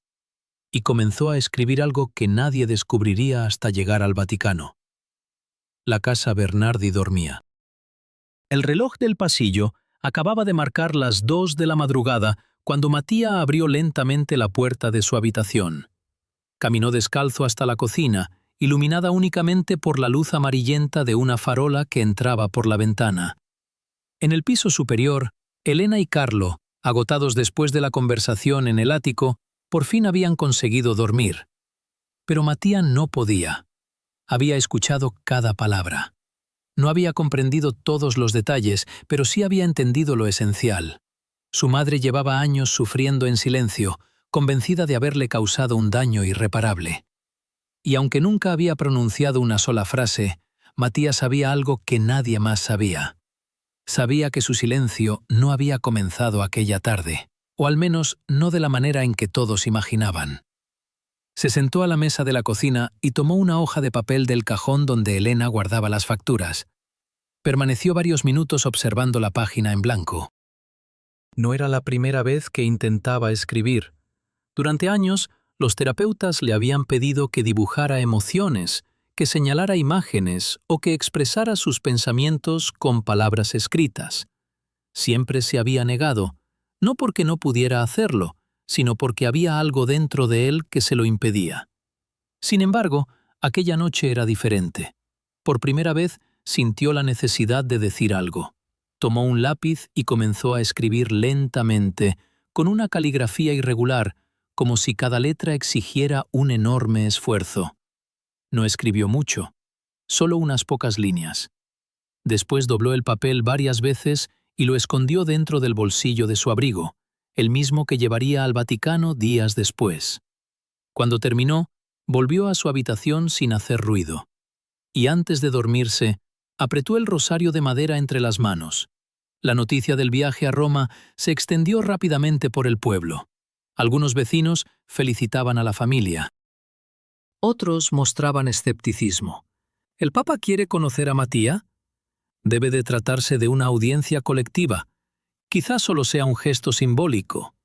y comenzó a escribir algo que nadie descubriría hasta llegar al Vaticano. La casa Bernardi dormía. El reloj del pasillo acababa de marcar las 2 de la madrugada cuando Matías abrió lentamente la puerta de su habitación. Caminó descalzo hasta la cocina, iluminada únicamente por la luz amarillenta de una farola que entraba por la ventana. En el piso superior, Elena y Carlo, agotados después de la conversación en el ático, por fin habían conseguido dormir. Pero Matías no podía. Había escuchado cada palabra. No había comprendido todos los detalles, pero sí había entendido lo esencial. Su madre llevaba años sufriendo en silencio, convencida de haberle causado un daño irreparable. Y aunque nunca había pronunciado una sola frase, Matías sabía algo que nadie más sabía. Sabía que su silencio no había comenzado aquella tarde, o al menos no de la manera en que todos imaginaban. Se sentó a la mesa de la cocina y tomó una hoja de papel del cajón donde Elena guardaba las facturas. Permaneció varios minutos observando la página en blanco. No era la primera vez que intentaba escribir. Durante años, los terapeutas le habían pedido que dibujara emociones, que señalara imágenes o que expresara sus pensamientos con palabras escritas. Siempre se había negado, no porque no pudiera hacerlo, sino porque había algo dentro de él que se lo impedía. Sin embargo, aquella noche era diferente. Por primera vez sintió la necesidad de decir algo. Tomó un lápiz y comenzó a escribir lentamente, con una caligrafía irregular, como si cada letra exigiera un enorme esfuerzo. No escribió mucho, solo unas pocas líneas. Después dobló el papel varias veces y lo escondió dentro del bolsillo de su abrigo, el mismo que llevaría al Vaticano días después. Cuando terminó, volvió a su habitación sin hacer ruido. Y antes de dormirse, apretó el rosario de madera entre las manos. La noticia del viaje a Roma se extendió rápidamente por el pueblo. Algunos vecinos felicitaban a la familia. Otros mostraban escepticismo. ¿El Papa quiere conocer a Matías? Debe de tratarse de una audiencia colectiva. Quizás solo sea un gesto simbólico.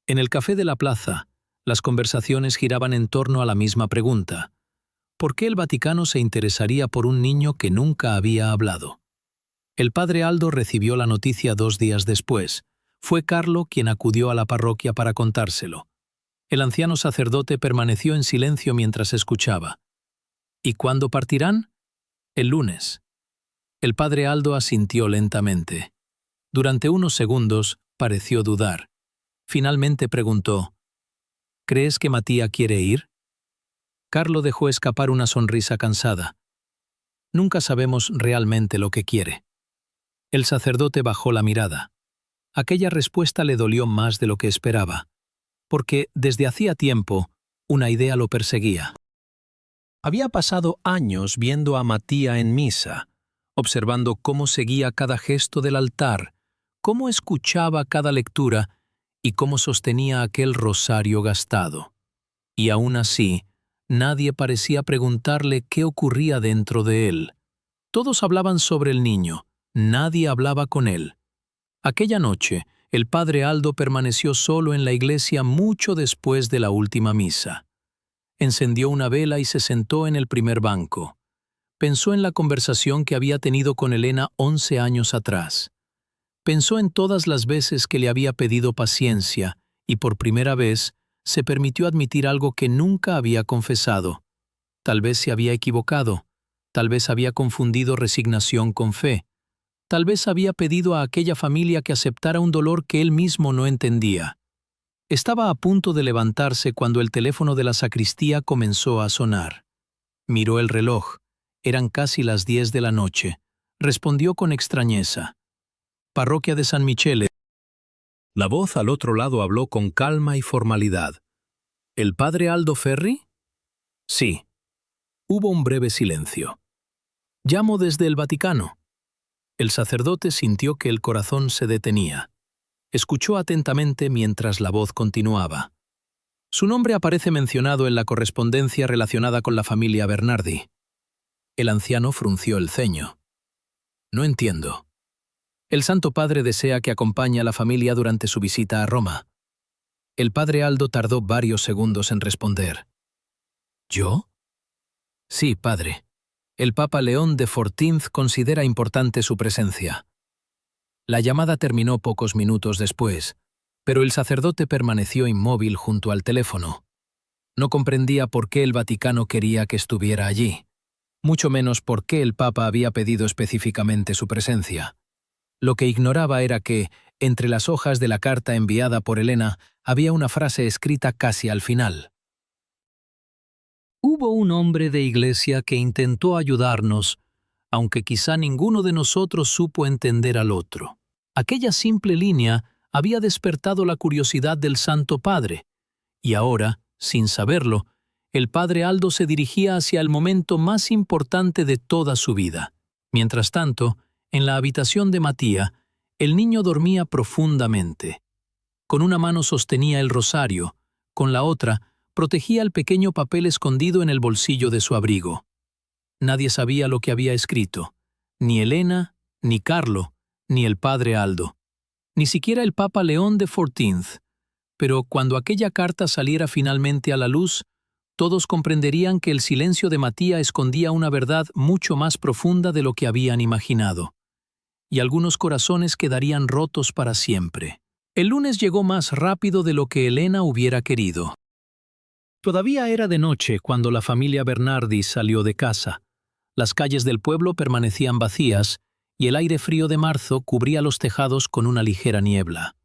En el café de la plaza, las conversaciones giraban en torno a la misma pregunta. ¿Por qué el Vaticano se interesaría por un niño que nunca había hablado? El padre Aldo recibió la noticia 2 días después. Fue Carlo quien acudió a la parroquia para contárselo. El anciano sacerdote permaneció en silencio mientras escuchaba. ¿Y cuándo partirán? El lunes. El padre Aldo asintió lentamente. Durante unos segundos pareció dudar. Finalmente preguntó, ¿crees que Matías quiere ir? Carlo dejó escapar una sonrisa cansada. Nunca sabemos realmente lo que quiere. El sacerdote bajó la mirada. Aquella respuesta le dolió más de lo que esperaba, porque desde hacía tiempo una idea lo perseguía. Había pasado años viendo a Matías en misa, observando cómo seguía cada gesto del altar, cómo escuchaba cada lectura y cómo sostenía aquel rosario gastado. Y aún así, nadie parecía preguntarle qué ocurría dentro de él. Todos hablaban sobre el niño, nadie hablaba con él. Aquella noche, el padre Aldo permaneció solo en la iglesia mucho después de la última misa. Encendió una vela y se sentó en el primer banco. Pensó en la conversación que había tenido con Elena 11 años atrás. Pensó en todas las veces que le había pedido paciencia y por primera vez se permitió admitir algo que nunca había confesado. Tal vez se había equivocado, tal vez había confundido resignación con fe, tal vez había pedido a aquella familia que aceptara un dolor que él mismo no entendía. Estaba a punto de levantarse cuando el teléfono de la sacristía comenzó a sonar. Miró el reloj. Eran casi las 10 de la noche. respondió con extrañeza. Parroquia de San Michele. La voz al otro lado habló con calma y formalidad. ¿El padre Aldo Ferri? Sí. Hubo un breve silencio. Llamo desde el Vaticano. El sacerdote sintió que el corazón se detenía. Escuchó atentamente mientras la voz continuaba. Su nombre aparece mencionado en la correspondencia relacionada con la familia Bernardi. El anciano frunció el ceño. No entiendo. El Santo Padre desea que acompañe a la familia durante su visita a Roma. El padre Aldo tardó varios segundos en responder. ¿Yo? Sí, padre. El Papa León XIV considera importante su presencia. La llamada terminó pocos minutos después, pero el sacerdote permaneció inmóvil junto al teléfono. No comprendía por qué el Vaticano quería que estuviera allí, mucho menos por qué el Papa había pedido específicamente su presencia. Lo que ignoraba era que, entre las hojas de la carta enviada por Elena, había una frase escrita casi al final. Hubo un hombre de iglesia que intentó ayudarnos, aunque quizá ninguno de nosotros supo entender al otro. Aquella simple línea había despertado la curiosidad del Santo Padre, y ahora, sin saberlo, el padre Aldo se dirigía hacia el momento más importante de toda su vida. Mientras tanto, en la habitación de Mattia, el niño dormía profundamente. Con una mano sostenía el rosario, con la otra protegía el pequeño papel escondido en el bolsillo de su abrigo. Nadie sabía lo que había escrito, ni Elena, ni Carlo, ni el padre Aldo, ni siquiera el Papa León XIV. Pero cuando aquella carta saliera finalmente a la luz, todos comprenderían que el silencio de Mattia escondía una verdad mucho más profunda de lo que habían imaginado. Y algunos corazones quedarían rotos para siempre. El lunes llegó más rápido de lo que Elena hubiera querido. Todavía era de noche cuando la familia Bernardi salió de casa. Las calles del pueblo permanecían vacías y el aire frío de marzo cubría los tejados con una ligera niebla.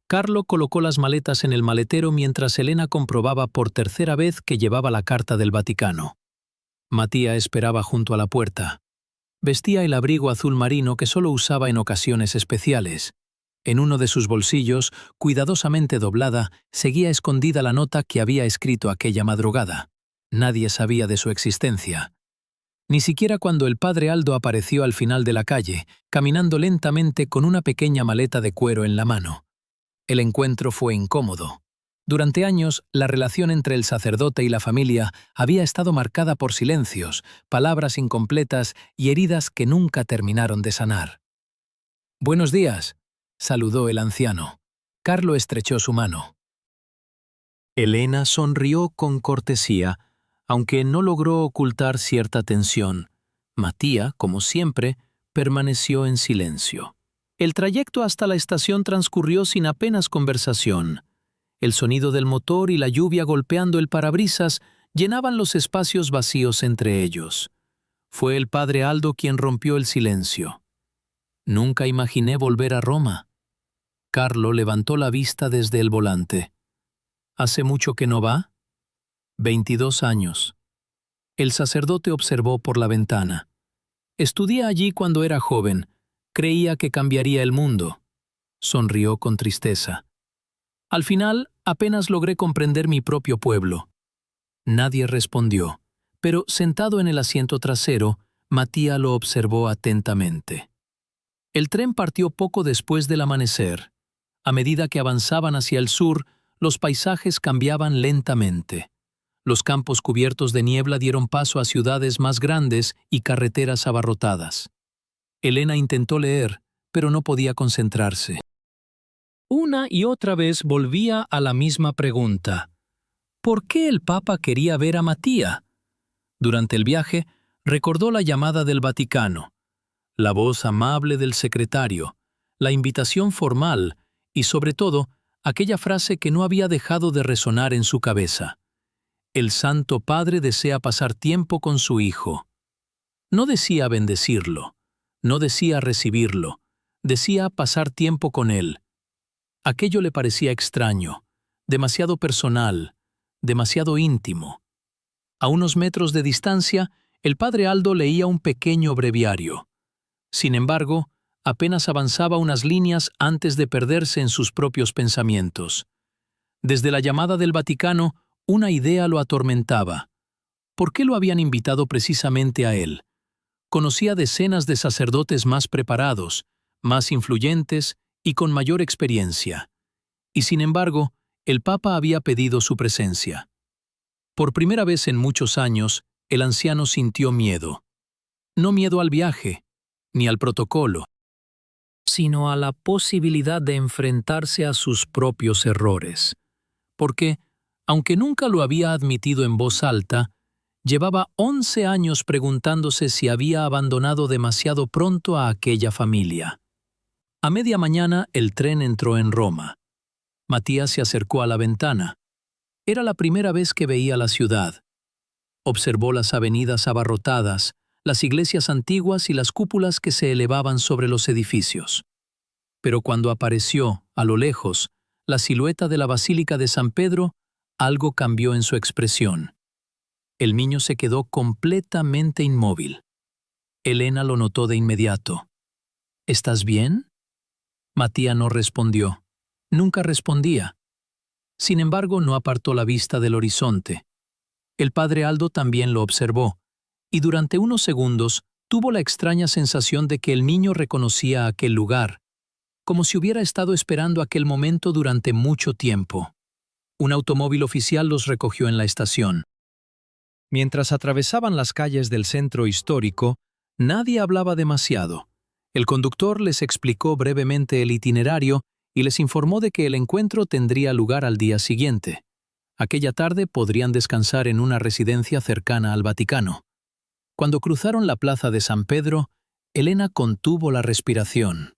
Carlo colocó las maletas en el maletero mientras Elena comprobaba por tercera vez que llevaba la carta del Vaticano. Mattia esperaba junto a la puerta. Vestía el abrigo azul marino que solo usaba en ocasiones especiales. En uno de sus bolsillos, cuidadosamente doblada, seguía escondida la nota que había escrito aquella madrugada. Nadie sabía de su existencia. Ni siquiera cuando el padre Aldo apareció al final de la calle, caminando lentamente con una pequeña maleta de cuero en la mano. El encuentro fue incómodo. Durante años, la relación entre el sacerdote y la familia había estado marcada por silencios, palabras incompletas y heridas que nunca terminaron de sanar. «Buenos días», saludó el anciano. Carlo estrechó su mano. Elena sonrió con cortesía, aunque no logró ocultar cierta tensión. Mattia, como siempre, permaneció en silencio. El trayecto hasta la estación transcurrió sin apenas conversación. El sonido del motor y la lluvia golpeando el parabrisas llenaban los espacios vacíos entre ellos. Fue el padre Aldo quien rompió el silencio. «Nunca imaginé volver a Roma». Carlo levantó la vista desde el volante. «¿Hace mucho que no va?» 22 años. El sacerdote observó por la ventana. «Estudié allí cuando era joven. Creía que cambiaría el mundo». Sonrió con tristeza. «Al final, apenas logré comprender mi propio pueblo». Nadie respondió, pero sentado en el asiento trasero, Mattia lo observó atentamente. El tren partió poco después del amanecer. A medida que avanzaban hacia el sur, los paisajes cambiaban lentamente. Los campos cubiertos de niebla dieron paso a ciudades más grandes y carreteras abarrotadas. Elena intentó leer, pero no podía concentrarse. Una y otra vez volvía a la misma pregunta. ¿Por qué el Papa quería ver a Mattia? Durante el viaje, recordó la llamada del Vaticano, la voz amable del secretario, la invitación formal y, sobre todo, aquella frase que no había dejado de resonar en su cabeza. El Santo Padre desea pasar tiempo con su Hijo. No decía bendecirlo, no decía recibirlo, decía pasar tiempo con él. Aquello le parecía extraño, demasiado personal, demasiado íntimo. A unos metros de distancia, el padre Aldo leía un pequeño breviario. Sin embargo, apenas avanzaba unas líneas antes de perderse en sus propios pensamientos. Desde la llamada del Vaticano, una idea lo atormentaba. ¿Por qué lo habían invitado precisamente a él? Conocía decenas de sacerdotes más preparados, más influyentes y con mayor experiencia. Y sin embargo, el Papa había pedido su presencia. Por primera vez en muchos años, el anciano sintió miedo. No miedo al viaje, ni al protocolo, sino a la posibilidad de enfrentarse a sus propios errores. Porque, aunque nunca lo había admitido en voz alta, llevaba 11 años preguntándose si había abandonado demasiado pronto a aquella familia. A media mañana el tren entró en Roma. Matías se acercó a la ventana. Era la primera vez que veía la ciudad. Observó las avenidas abarrotadas, las iglesias antiguas y las cúpulas que se elevaban sobre los edificios. Pero cuando apareció, a lo lejos, la silueta de la Basílica de San Pedro, algo cambió en su expresión. El niño se quedó completamente inmóvil. Elena lo notó de inmediato. ¿Estás bien? Matías no respondió. Nunca respondía. Sin embargo, no apartó la vista del horizonte. El padre Aldo también lo observó, y durante unos segundos tuvo la extraña sensación de que el niño reconocía aquel lugar, como si hubiera estado esperando aquel momento durante mucho tiempo. Un automóvil oficial los recogió en la estación. Mientras atravesaban las calles del centro histórico, nadie hablaba demasiado. El conductor les explicó brevemente el itinerario y les informó de que el encuentro tendría lugar al día siguiente. Aquella tarde podrían descansar en una residencia cercana al Vaticano. Cuando cruzaron la plaza de San Pedro, Elena contuvo la respiración.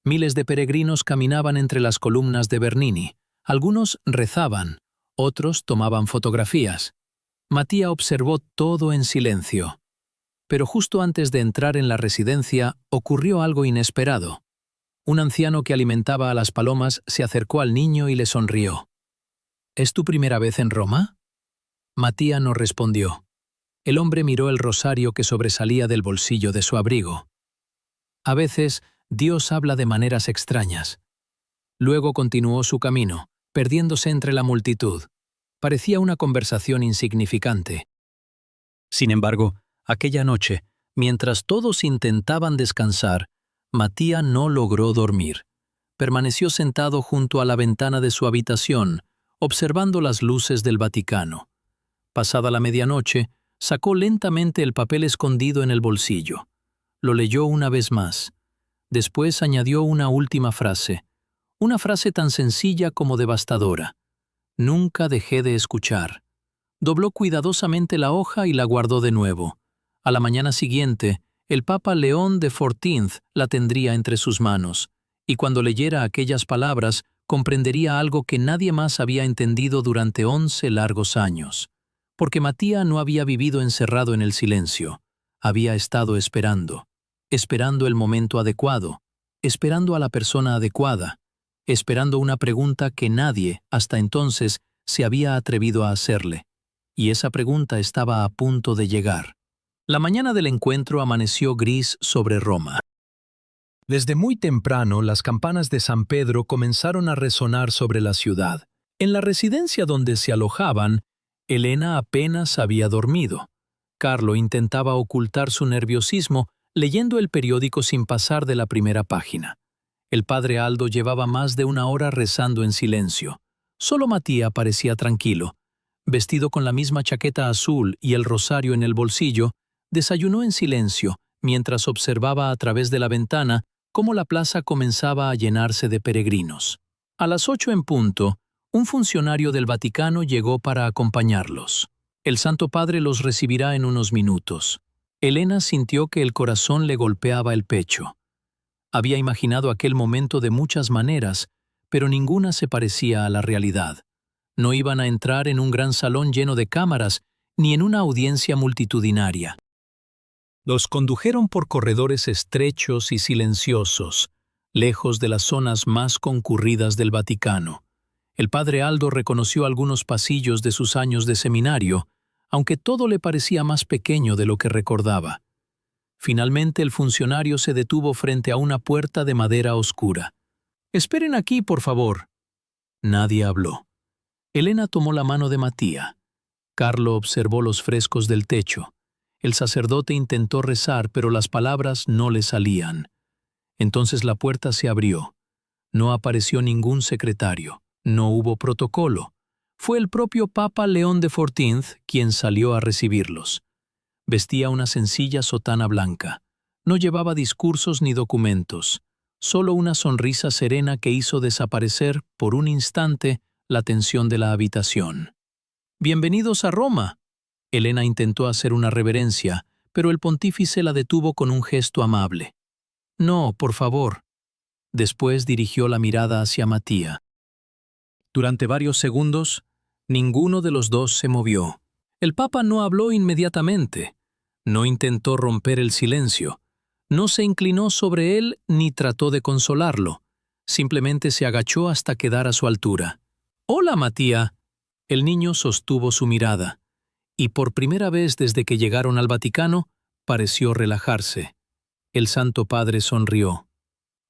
Miles de peregrinos caminaban entre las columnas de Bernini. Algunos rezaban, otros tomaban fotografías. Matías observó todo en silencio. Pero justo antes de entrar en la residencia ocurrió algo inesperado. Un anciano que alimentaba a las palomas se acercó al niño y le sonrió. ¿Es tu primera vez en Roma? Matías no respondió. El hombre miró el rosario que sobresalía del bolsillo de su abrigo. A veces, Dios habla de maneras extrañas. Luego continuó su camino, perdiéndose entre la multitud. Parecía una conversación insignificante. Sin embargo, aquella noche, mientras todos intentaban descansar, Matías no logró dormir. Permaneció sentado junto a la ventana de su habitación, observando las luces del Vaticano. Pasada la medianoche, sacó lentamente el papel escondido en el bolsillo. Lo leyó una vez más. Después añadió una última frase. Una frase tan sencilla como devastadora. Nunca dejé de escuchar. Dobló cuidadosamente la hoja y la guardó de nuevo. A la mañana siguiente, el Papa León XIV la tendría entre sus manos, y cuando leyera aquellas palabras, comprendería algo que nadie más había entendido durante 11 largos años. Porque Matías no había vivido encerrado en el silencio. Había estado esperando el momento adecuado, esperando a la persona adecuada, esperando una pregunta que nadie, hasta entonces, se había atrevido a hacerle. Y esa pregunta estaba a punto de llegar. La mañana del encuentro amaneció gris sobre Roma. Desde muy temprano, las campanas de San Pedro comenzaron a resonar sobre la ciudad. En la residencia donde se alojaban, Elena apenas había dormido. Carlo intentaba ocultar su nerviosismo leyendo el periódico sin pasar de la primera página. El padre Aldo llevaba más de una hora rezando en silencio. Solo Matías parecía tranquilo. Vestido con la misma chaqueta azul y el rosario en el bolsillo, desayunó en silencio mientras observaba a través de la ventana cómo la plaza comenzaba a llenarse de peregrinos. A las 8 en punto, un funcionario del Vaticano llegó para acompañarlos. El Santo Padre los recibirá en unos minutos. Elena sintió que el corazón le golpeaba el pecho. Había imaginado aquel momento de muchas maneras, pero ninguna se parecía a la realidad. No iban a entrar en un gran salón lleno de cámaras, ni en una audiencia multitudinaria. Los condujeron por corredores estrechos y silenciosos, lejos de las zonas más concurridas del Vaticano. El padre Aldo reconoció algunos pasillos de sus años de seminario, aunque todo le parecía más pequeño de lo que recordaba. Finalmente el funcionario se detuvo frente a una puerta de madera oscura. «Esperen aquí, por favor». Nadie habló. Elena tomó la mano de Mattia. Carlo observó los frescos del techo. El sacerdote intentó rezar, pero las palabras no le salían. Entonces la puerta se abrió. No apareció ningún secretario. No hubo protocolo. Fue el propio Papa León XIV quien salió a recibirlos. Vestía una sencilla sotana blanca. No llevaba discursos ni documentos. Solo una sonrisa serena que hizo desaparecer, por un instante, la tensión de la habitación. «Bienvenidos a Roma». Elena intentó hacer una reverencia, pero el pontífice la detuvo con un gesto amable. «No, por favor». Después dirigió la mirada hacia Mattia. Durante varios segundos, ninguno de los dos se movió. El Papa no habló inmediatamente. No intentó romper el silencio. No se inclinó sobre él ni trató de consolarlo. Simplemente se agachó hasta quedar a su altura. «Hola, Mattia». El niño sostuvo su mirada, y por primera vez desde que llegaron al Vaticano, pareció relajarse. El Santo Padre sonrió.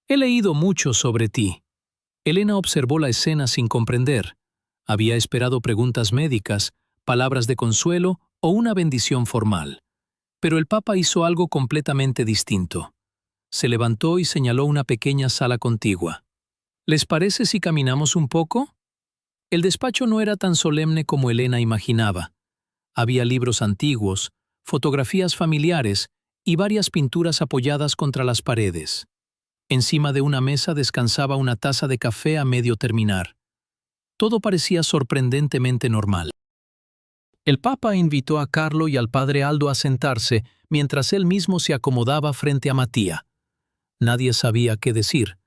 «He leído mucho sobre ti». Elena observó la escena sin comprender. Había esperado preguntas médicas, palabras de consuelo o una bendición formal. Pero el Papa hizo algo completamente distinto. Se levantó y señaló una pequeña sala contigua. «¿Les parece si caminamos un poco?» El despacho no era tan solemne como Elena imaginaba. Había libros antiguos, fotografías familiares y varias pinturas apoyadas contra las paredes. Encima de una mesa descansaba una taza de café a medio terminar. Todo parecía sorprendentemente normal. El Papa invitó a Carlo y al padre Aldo a sentarse mientras él mismo se acomodaba frente a Mattia. Nadie sabía qué decir,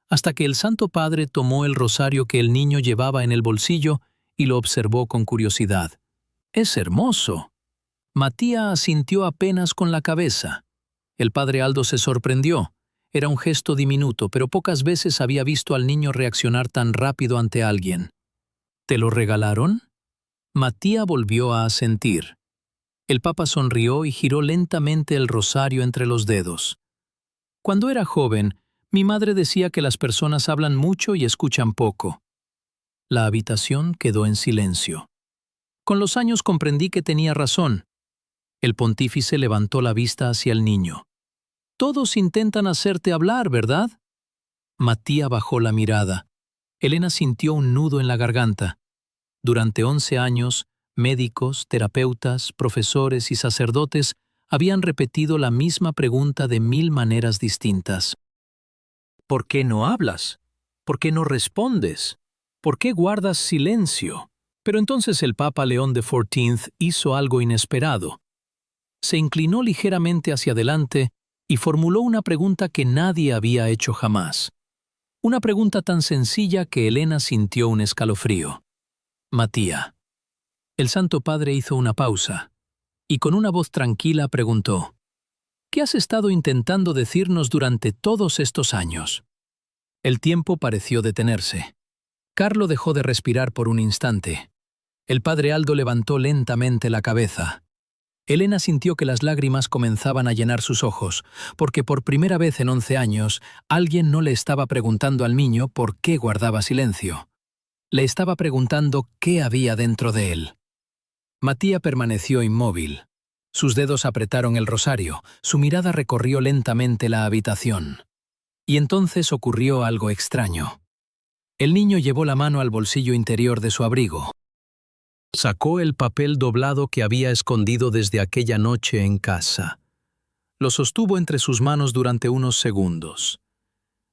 hasta que el Santo Padre tomó el rosario que el niño llevaba en el bolsillo y lo observó con curiosidad. «Es hermoso». Mattia asintió apenas con la cabeza. El padre Aldo se sorprendió. Era un gesto diminuto, pero pocas veces había visto al niño reaccionar tan rápido ante alguien. «¿Te lo regalaron?» Mattia volvió a asentir. El Papa sonrió y giró lentamente el rosario entre los dedos. «Cuando era joven, mi madre decía que las personas hablan mucho y escuchan poco». La habitación quedó en silencio. Con los años comprendí que tenía razón. El pontífice levantó la vista hacia el niño. «Todos intentan hacerte hablar, ¿verdad?» Mattia bajó la mirada. Elena sintió un nudo en la garganta. Durante 11 años, médicos, terapeutas, profesores y sacerdotes habían repetido la misma pregunta de 1000 maneras distintas. «¿Por qué no hablas? ¿Por qué no respondes? ¿Por qué guardas silencio?» Pero entonces el Papa León XIV hizo algo inesperado. Se inclinó ligeramente hacia adelante y formuló una pregunta que nadie había hecho jamás. Una pregunta tan sencilla que Elena sintió un escalofrío. «Mattia». El Santo Padre hizo una pausa y con una voz tranquila preguntó: «¿Qué has estado intentando decirnos durante todos estos años?» El tiempo pareció detenerse. Carlo dejó de respirar por un instante. El padre Aldo levantó lentamente la cabeza. Elena sintió que las lágrimas comenzaban a llenar sus ojos, porque por primera vez en 11 años alguien no le estaba preguntando al niño por qué guardaba silencio. Le estaba preguntando qué había dentro de él. Mattia permaneció inmóvil. Sus dedos apretaron el rosario, su mirada recorrió lentamente la habitación. Y entonces ocurrió algo extraño. El niño llevó la mano al bolsillo interior de su abrigo. Sacó el papel doblado que había escondido desde aquella noche en casa. Lo sostuvo entre sus manos durante unos segundos.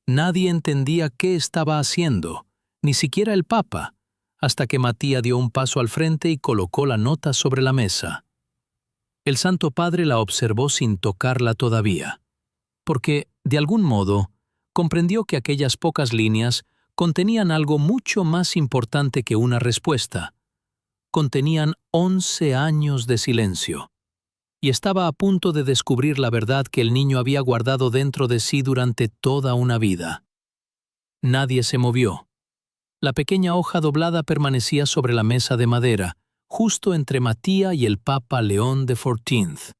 Nadie entendía qué estaba haciendo, ni siquiera el Papa, hasta que Mattia dio un paso al frente y colocó la nota sobre la mesa. El Santo Padre la observó sin tocarla todavía, porque, de algún modo, comprendió que aquellas pocas líneas contenían algo mucho más importante que una respuesta. Contenían 11 años de silencio, y estaba a punto de descubrir la verdad que el niño había guardado dentro de sí durante toda una vida. Nadie se movió. La pequeña hoja doblada permanecía sobre la mesa de madera, justo entre Mattia y el Papa León XIV.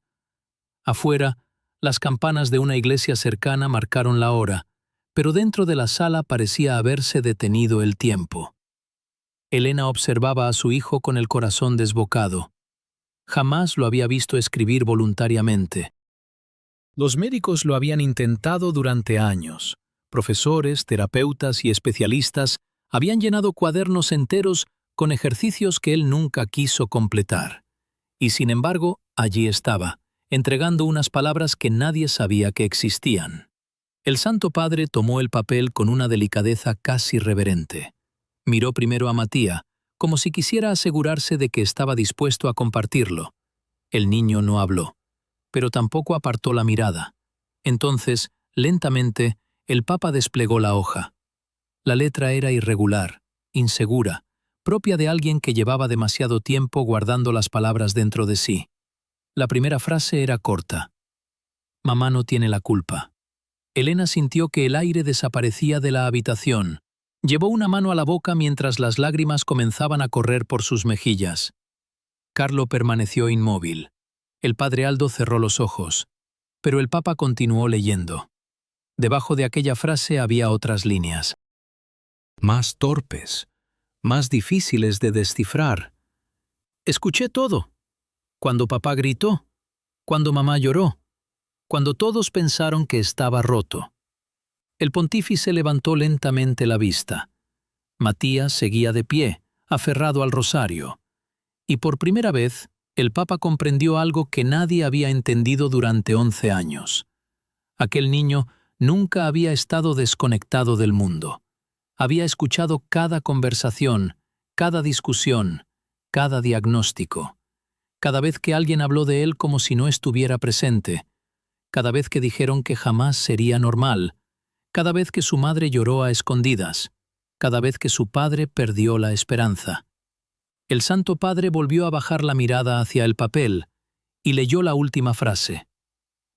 Afuera, Las campanas de una iglesia cercana marcaron la hora, pero dentro de la sala parecía haberse detenido el tiempo. Elena observaba a su hijo con el corazón desbocado. Jamás lo había visto escribir voluntariamente. Los médicos lo habían intentado durante años. Profesores, terapeutas y especialistas habían llenado cuadernos enteros con ejercicios que él nunca quiso completar. Y sin embargo, allí estaba, entregando unas palabras que nadie sabía que existían. El Santo Padre tomó el papel con una delicadeza casi reverente. Miró primero a Mattia, como si quisiera asegurarse de que estaba dispuesto a compartirlo. El niño no habló, pero tampoco apartó la mirada. Entonces, lentamente, el Papa desplegó la hoja. La letra era irregular, insegura, propia de alguien que llevaba demasiado tiempo guardando las palabras dentro de sí. La primera frase era corta. Mamá no tiene la culpa. Elena sintió que el aire desaparecía de la habitación. Llevó una mano a la boca mientras las lágrimas comenzaban a correr por sus mejillas. Carlo permaneció inmóvil. El padre Aldo cerró los ojos, pero el Papa continuó leyendo. Debajo de aquella frase había otras líneas. Más torpes, más difíciles de descifrar. Escuché todo. Cuando papá gritó, cuando mamá lloró, cuando todos pensaron que estaba roto. El pontífice levantó lentamente la vista. Matías seguía de pie, aferrado al rosario. Y por primera vez, el Papa comprendió algo que nadie había entendido durante 11 años. Aquel niño nunca había estado desconectado del mundo. Había escuchado cada conversación, cada discusión, cada diagnóstico. Cada vez que alguien habló de él como si no estuviera presente. Cada vez que dijeron que jamás sería normal. Cada vez que su madre lloró a escondidas. Cada vez que su padre perdió la esperanza. El Santo Padre volvió a bajar la mirada hacia el papel y leyó la última frase.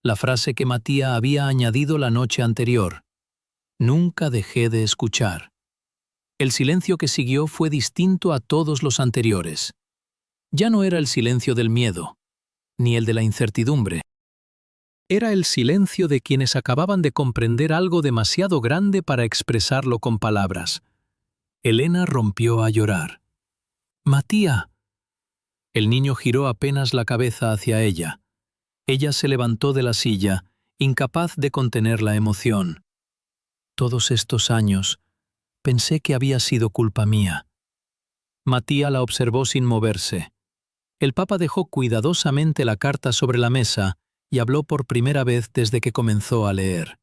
La frase que Mattia había añadido la noche anterior. Nunca dejé de escuchar. El silencio que siguió fue distinto a todos los anteriores. Ya no era el silencio del miedo, ni el de la incertidumbre. Era el silencio de quienes acababan de comprender algo demasiado grande para expresarlo con palabras. Elena rompió a llorar. «Mattia». El niño giró apenas la cabeza hacia ella. Ella se levantó de la silla, incapaz de contener la emoción. Todos estos años, pensé que había sido culpa mía. Mattia la observó sin moverse. El Papa dejó cuidadosamente la carta sobre la mesa y habló por primera vez desde que comenzó a leer.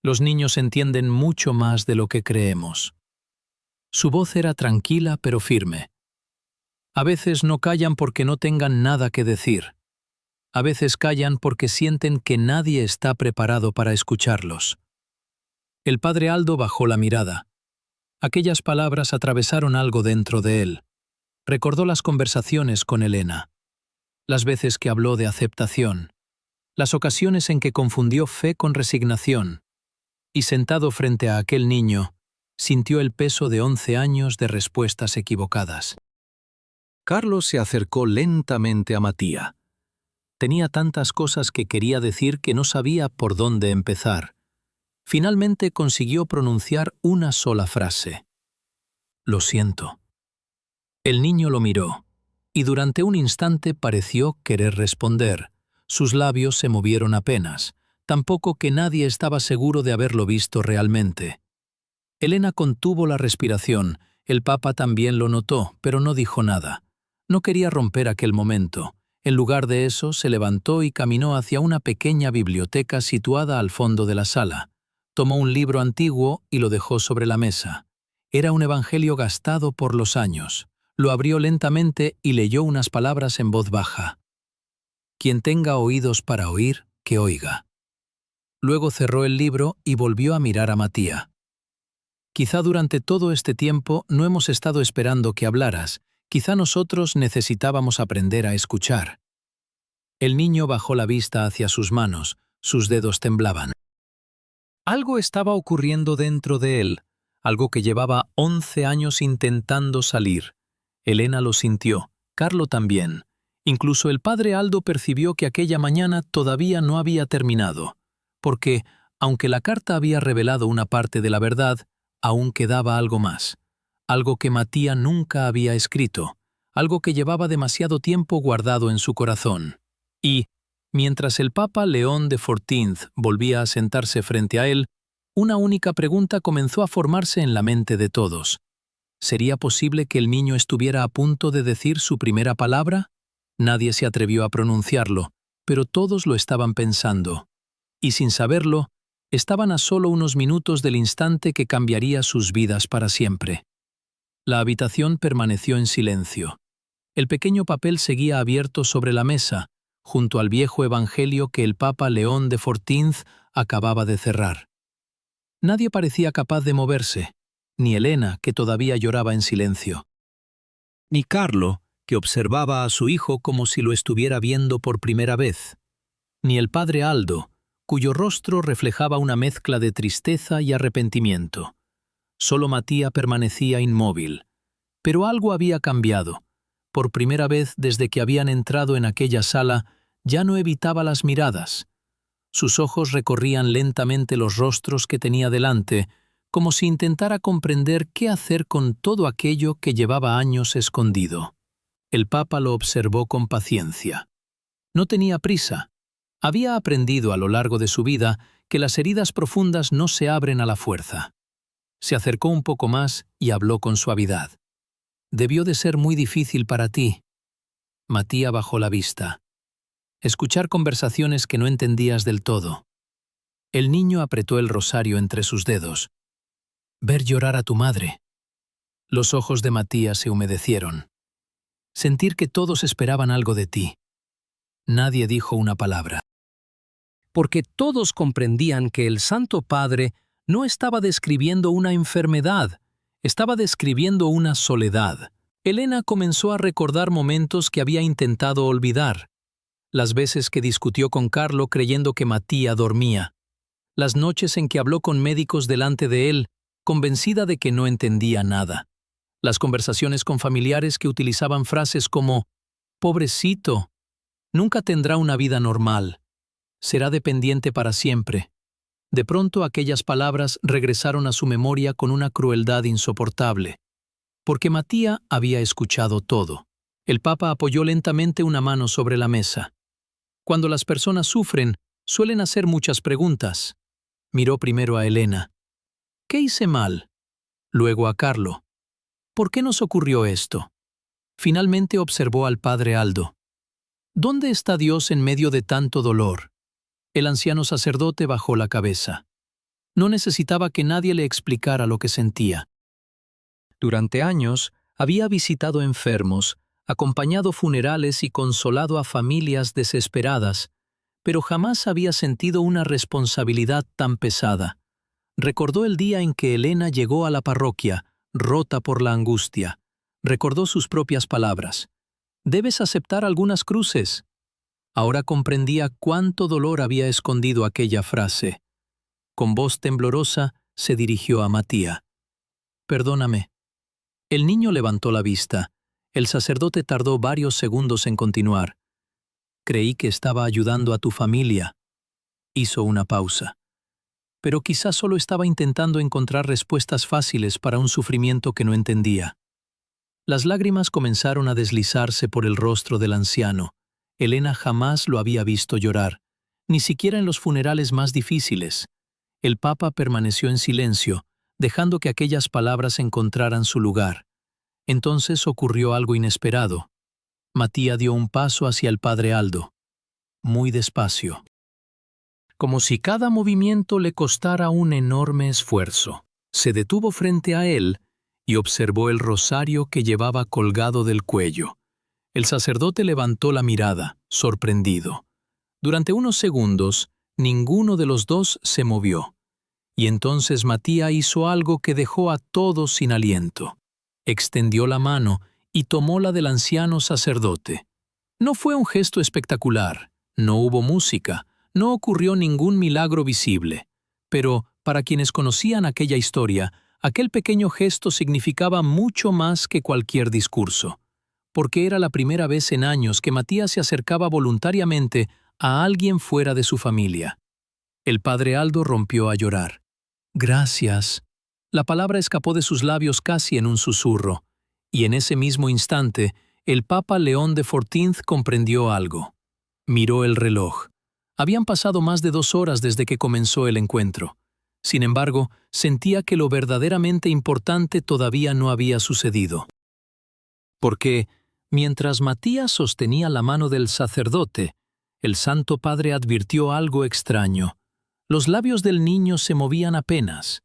Los niños entienden mucho más de lo que creemos. Su voz era tranquila pero firme. A veces no callan porque no tengan nada que decir. A veces callan porque sienten que nadie está preparado para escucharlos. El padre Aldo bajó la mirada. Aquellas palabras atravesaron algo dentro de él. Recordó las conversaciones con Elena, las veces que habló de aceptación, las ocasiones en que confundió fe con resignación, y sentado frente a aquel niño, sintió el peso de 11 años de respuestas equivocadas. Carlos se acercó lentamente a Mattia. Tenía tantas cosas que quería decir que no sabía por dónde empezar. Finalmente consiguió pronunciar una sola frase. «Lo siento». El niño lo miró, y durante un instante pareció querer responder. Sus labios se movieron apenas, tampoco que nadie estaba seguro de haberlo visto realmente. Elena contuvo la respiración, el Papa también lo notó, pero no dijo nada. No quería romper aquel momento. En lugar de eso, se levantó y caminó hacia una pequeña biblioteca situada al fondo de la sala. Tomó un libro antiguo y lo dejó sobre la mesa. Era un evangelio gastado por los años. Lo abrió lentamente y leyó unas palabras en voz baja. «Quien tenga oídos para oír, que oiga». Luego cerró el libro y volvió a mirar a Mattia. «Quizá durante todo este tiempo no hemos estado esperando que hablaras. Quizá nosotros necesitábamos aprender a escuchar». El niño bajó la vista hacia sus manos, sus dedos temblaban. Algo estaba ocurriendo dentro de él, algo que llevaba 11 años intentando salir. Elena lo sintió, Carlo también, Incluso el padre Aldo percibió que aquella mañana todavía no había terminado, porque, aunque la carta había revelado una parte de la verdad, aún quedaba algo más, algo que Matía nunca había escrito, algo que llevaba demasiado tiempo guardado en su corazón. Y, mientras el Papa León XIV volvía a sentarse frente a él, una única pregunta comenzó a formarse en la mente de todos. ¿Sería posible que el niño estuviera a punto de decir su primera palabra? Nadie se atrevió a pronunciarlo, pero todos lo estaban pensando. Y sin saberlo, estaban a solo unos minutos del instante que cambiaría sus vidas para siempre. La habitación permaneció en silencio. El pequeño papel seguía abierto sobre la mesa, junto al viejo evangelio que el Papa León XIV acababa de cerrar. Nadie parecía capaz de moverse, ni Elena, que todavía lloraba en silencio, ni Carlo, que observaba a su hijo como si lo estuviera viendo por primera vez, ni el padre Aldo, cuyo rostro reflejaba una mezcla de tristeza y arrepentimiento. Solo Matía permanecía inmóvil. Pero algo había cambiado. Por primera vez desde que habían entrado en aquella sala, ya no evitaba las miradas. Sus ojos recorrían lentamente los rostros que tenía delante, como si intentara comprender qué hacer con todo aquello que llevaba años escondido. El Papa lo observó con paciencia. No tenía prisa. Había aprendido a lo largo de su vida que las heridas profundas no se abren a la fuerza. Se acercó un poco más y habló con suavidad. «Debió de ser muy difícil para ti». Matía bajó la vista. Escuchar conversaciones que no entendías del todo. El niño apretó el rosario entre sus dedos. Ver llorar a tu madre. Los ojos de Matías se humedecieron. Sentir que todos esperaban algo de ti. Nadie dijo una palabra. Porque todos comprendían que el Santo Padre no estaba describiendo una enfermedad, estaba describiendo una soledad. Elena comenzó a recordar momentos que había intentado olvidar. Las veces que discutió con Carlo creyendo que Matía dormía. Las noches en que habló con médicos delante de él, convencida de que no entendía nada. Las conversaciones con familiares que utilizaban frases como «pobrecito», «nunca tendrá una vida normal», «será dependiente para siempre». De pronto aquellas palabras regresaron a su memoria con una crueldad insoportable. Porque Matía había escuchado todo. El Papa apoyó lentamente una mano sobre la mesa. Cuando las personas sufren, suelen hacer muchas preguntas. Miró primero a Elena. ¿Qué hice mal? Luego a Carlo. ¿Por qué nos ocurrió esto? Finalmente observó al padre Aldo. ¿Dónde está Dios en medio de tanto dolor? El anciano sacerdote bajó la cabeza. No necesitaba que nadie le explicara lo que sentía. Durante años había visitado enfermos, acompañado funerales y consolado a familias desesperadas, pero jamás había sentido una responsabilidad tan pesada. Recordó el día en que Elena llegó a la parroquia, rota por la angustia. Recordó sus propias palabras. «Debes aceptar algunas cruces». Ahora comprendía cuánto dolor había escondido aquella frase. Con voz temblorosa se dirigió a Matía. «Perdóname». El niño levantó la vista. El sacerdote tardó varios segundos en continuar. «Creí que estaba ayudando a tu familia». Hizo una pausa. Pero quizás solo estaba intentando encontrar respuestas fáciles para un sufrimiento que no entendía. Las lágrimas comenzaron a deslizarse por el rostro del anciano. Elena jamás lo había visto llorar, ni siquiera en los funerales más difíciles. El Papa permaneció en silencio, dejando que aquellas palabras encontraran su lugar. Entonces ocurrió algo inesperado. Matía dio un paso hacia el padre Aldo, muy despacio, como si cada movimiento le costara un enorme esfuerzo. Se detuvo frente a él y observó el rosario que llevaba colgado del cuello. El sacerdote levantó la mirada, sorprendido. Durante unos segundos, ninguno de los dos se movió. Y entonces Matía hizo algo que dejó a todos sin aliento. Extendió la mano y tomó la del anciano sacerdote. No fue un gesto espectacular, no hubo música, no ocurrió ningún milagro visible. Pero, para quienes conocían aquella historia, aquel pequeño gesto significaba mucho más que cualquier discurso. porque era la primera vez en años que Matías se acercaba voluntariamente a alguien fuera de su familia. El padre Aldo rompió a llorar. «Gracias». La palabra escapó de sus labios casi en un susurro, y en ese mismo instante, el Papa León XIV comprendió algo. Miró el reloj. Habían pasado más de 2 horas desde que comenzó el encuentro. Sin embargo, sentía que lo verdaderamente importante todavía no había sucedido. Porque, mientras Matías sostenía la mano del sacerdote, el Santo Padre advirtió algo extraño. Los labios del niño se movían apenas,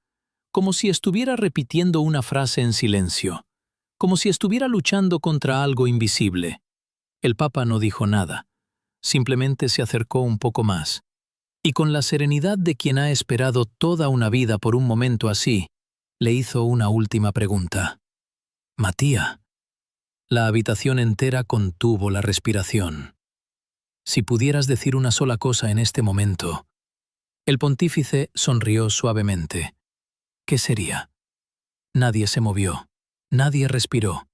como si estuviera repitiendo una frase en silencio, como si estuviera luchando contra algo invisible. El Papa no dijo nada. Simplemente se acercó un poco más, y con la serenidad de quien ha esperado toda una vida por un momento así, le hizo una última pregunta. «Matías». La habitación entera contuvo la respiración. «Si pudieras decir una sola cosa en este momento». El pontífice sonrió suavemente. ¿Qué sería? Nadie se movió, nadie respiró,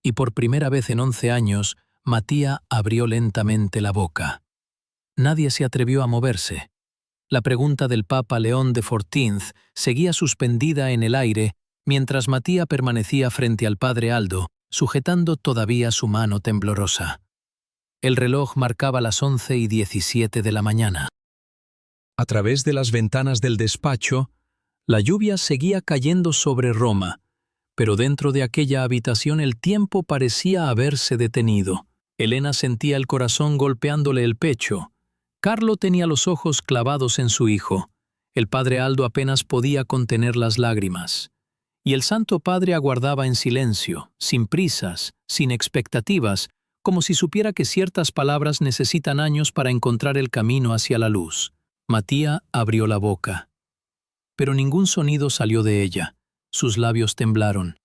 y por primera vez en 11 años, Matías abrió lentamente la boca. Nadie se atrevió a moverse. La pregunta del Papa León XIV seguía suspendida en el aire mientras Matías permanecía frente al padre Aldo, sujetando todavía su mano temblorosa. El reloj marcaba las 11:17 de la mañana. A través de las ventanas del despacho, la lluvia seguía cayendo sobre Roma, pero dentro de aquella habitación el tiempo parecía haberse detenido. Elena sentía el corazón golpeándole el pecho. Carlo tenía los ojos clavados en su hijo. El padre Aldo apenas podía contener las lágrimas. Y el Santo Padre aguardaba en silencio, sin prisas, sin expectativas, como si supiera que ciertas palabras necesitan años para encontrar el camino hacia la luz. Matías abrió la boca, pero ningún sonido salió de ella. Sus labios temblaron.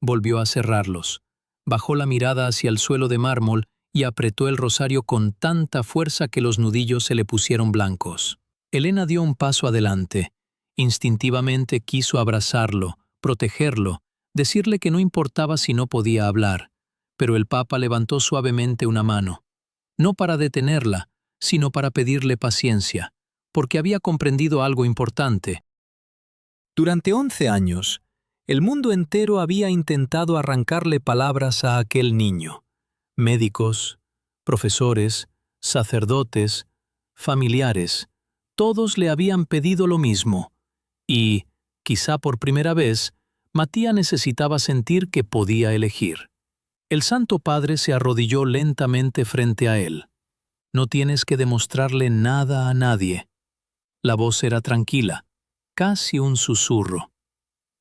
Volvió a cerrarlos. Bajó la mirada hacia el suelo de mármol y apretó el rosario con tanta fuerza que los nudillos se le pusieron blancos. Elena dio un paso adelante. Instintivamente quiso abrazarlo, protegerlo, decirle que no importaba si no podía hablar, pero el Papa levantó suavemente una mano, no para detenerla, sino para pedirle paciencia, porque había comprendido algo importante. Durante 11 años, el mundo entero había intentado arrancarle palabras a aquel niño. Médicos, profesores, sacerdotes, familiares, todos le habían pedido lo mismo, y, quizá por primera vez, Matías necesitaba sentir que podía elegir. El Santo Padre se arrodilló lentamente frente a él. «No tienes que demostrarle nada a nadie». La voz era tranquila, casi un susurro.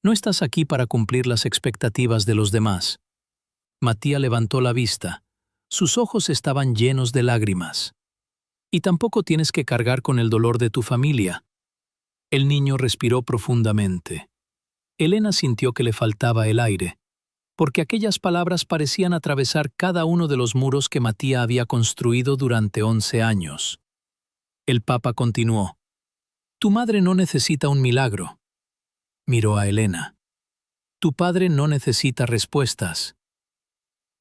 «No estás aquí para cumplir las expectativas de los demás». Matías levantó la vista. Sus ojos estaban llenos de lágrimas. «Y tampoco tienes que cargar con el dolor de tu familia». El niño respiró profundamente. Elena sintió que le faltaba el aire, porque aquellas palabras parecían atravesar cada uno de los muros que Matías había construido durante 11 años. El Papa continuó. «Tu madre no necesita un milagro». Miró a Elena. «Tu padre no necesita respuestas».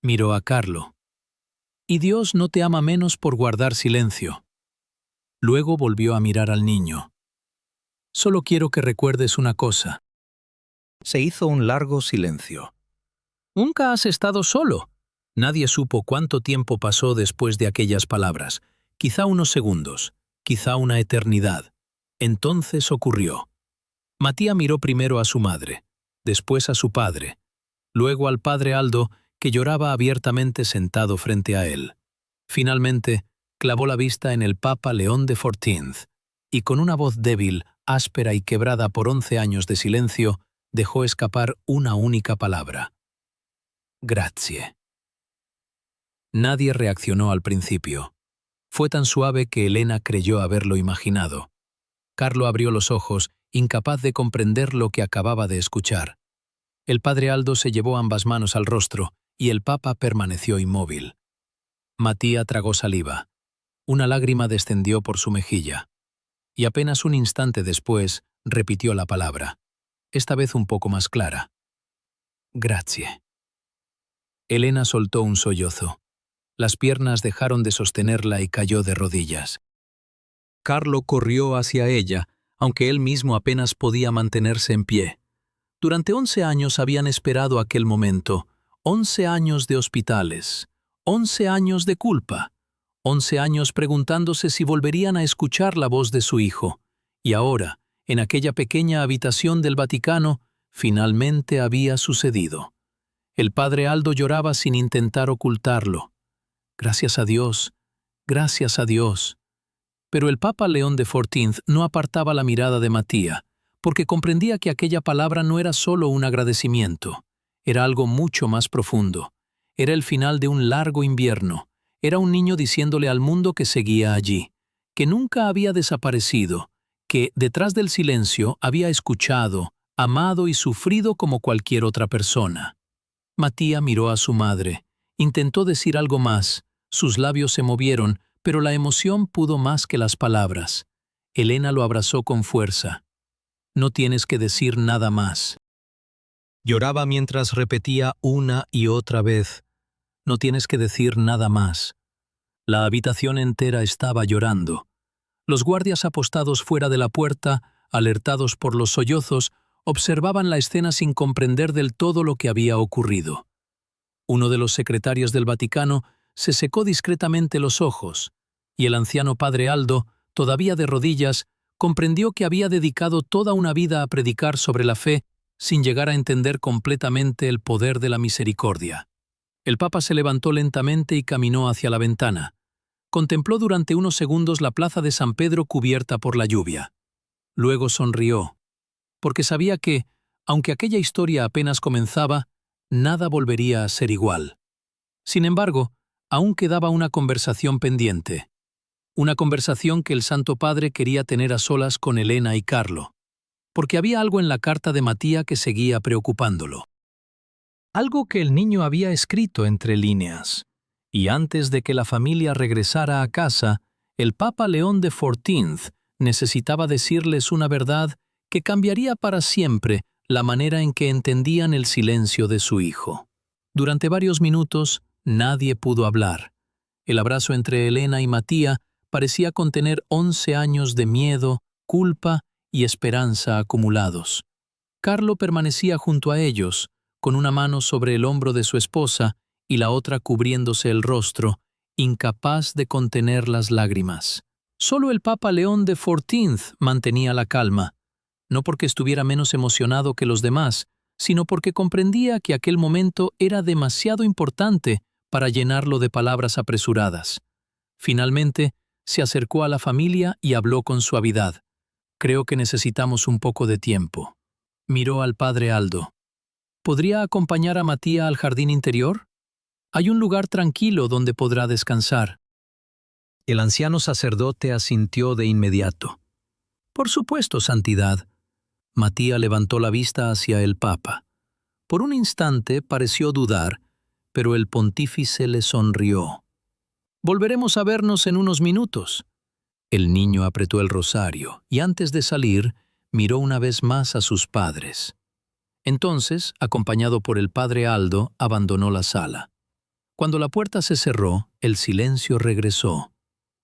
Miró a Carlo. «Y Dios no te ama menos por guardar silencio». Luego volvió a mirar al niño. «Solo quiero que recuerdes una cosa». Se hizo un largo silencio. «Nunca has estado solo». Nadie supo cuánto tiempo pasó después de aquellas palabras. Quizá unos segundos, quizá una eternidad. Entonces ocurrió. Matías miró primero a su madre, después a su padre, luego al padre Aldo, que lloraba abiertamente sentado frente a él. Finalmente, clavó la vista en el Papa León XIV, y con una voz débil, áspera y quebrada por 11 años de silencio, dejó escapar una única palabra. «Grazie». Nadie reaccionó al principio. Fue tan suave que Elena creyó haberlo imaginado. Carlo abrió los ojos, incapaz de comprender lo que acababa de escuchar. El padre Aldo se llevó ambas manos al rostro y el Papa permaneció inmóvil. Matías tragó saliva. Una lágrima descendió por su mejilla. Y apenas un instante después repitió la palabra, esta vez un poco más clara. «Grazie». Elena soltó un sollozo. Las piernas dejaron de sostenerla y cayó de rodillas. Carlo corrió hacia ella, aunque él mismo apenas podía mantenerse en pie. Durante 11 años habían esperado aquel momento, 11 años de hospitales, 11 años de culpa, 11 años preguntándose si volverían a escuchar la voz de su hijo. Y ahora, en aquella pequeña habitación del Vaticano, finalmente había sucedido. El padre Aldo lloraba sin intentar ocultarlo. Gracias a Dios, gracias a Dios. Pero el Papa León XIV no apartaba la mirada de Mattia, porque comprendía que aquella palabra no era solo un agradecimiento, era algo mucho más profundo. Era el final de un largo invierno. Era un niño diciéndole al mundo que seguía allí, que nunca había desaparecido, que, detrás del silencio, había escuchado, amado y sufrido como cualquier otra persona. Mattia miró a su madre. Intentó decir algo más. Sus labios se movieron, pero la emoción pudo más que las palabras. Elena lo abrazó con fuerza. No tienes que decir nada más. Lloraba mientras repetía una y otra vez. No tienes que decir nada más. La habitación entera estaba llorando. Los guardias apostados fuera de la puerta, alertados por los sollozos, observaban la escena sin comprender del todo lo que había ocurrido. Uno de los secretarios del Vaticano se secó discretamente los ojos, y el anciano padre Aldo, todavía de rodillas, comprendió que había dedicado toda una vida a predicar sobre la fe sin llegar a entender completamente el poder de la misericordia. El Papa se levantó lentamente y caminó hacia la ventana. Contempló durante unos segundos la plaza de San Pedro cubierta por la lluvia. Luego sonrió, porque sabía que, aunque aquella historia apenas comenzaba, nada volvería a ser igual. Sin embargo, aún quedaba una conversación pendiente. Una conversación que el Santo Padre quería tener a solas con Elena y Carlo, porque había algo en la carta de Mattia que seguía preocupándolo. Algo que el niño había escrito entre líneas. Y antes de que la familia regresara a casa, el Papa León XIV necesitaba decirles una verdad que cambiaría para siempre la manera en que entendían el silencio de su hijo. Durante varios minutos, nadie pudo hablar. El abrazo entre Elena y Mattia parecía contener 11 años de miedo, culpa y esperanza acumulados. Carlo permanecía junto a ellos, con una mano sobre el hombro de su esposa y la otra cubriéndose el rostro, incapaz de contener las lágrimas. Solo el Papa León XIV mantenía la calma, no porque estuviera menos emocionado que los demás, sino porque comprendía que aquel momento era demasiado importante para llenarlo de palabras apresuradas. Finalmente, se acercó a la familia y habló con suavidad. Creo que necesitamos un poco de tiempo. Miró al padre Aldo. ¿Podría acompañar a Mattia al jardín interior? Hay un lugar tranquilo donde podrá descansar. El anciano sacerdote asintió de inmediato. Por supuesto, Santidad. Mattia levantó la vista hacia el Papa. Por un instante pareció dudar, pero el pontífice le sonrió. Volveremos a vernos en unos minutos. El niño apretó el rosario y antes de salir, miró una vez más a sus padres. Entonces, acompañado por el padre Aldo, abandonó la sala. Cuando la puerta se cerró, el silencio regresó.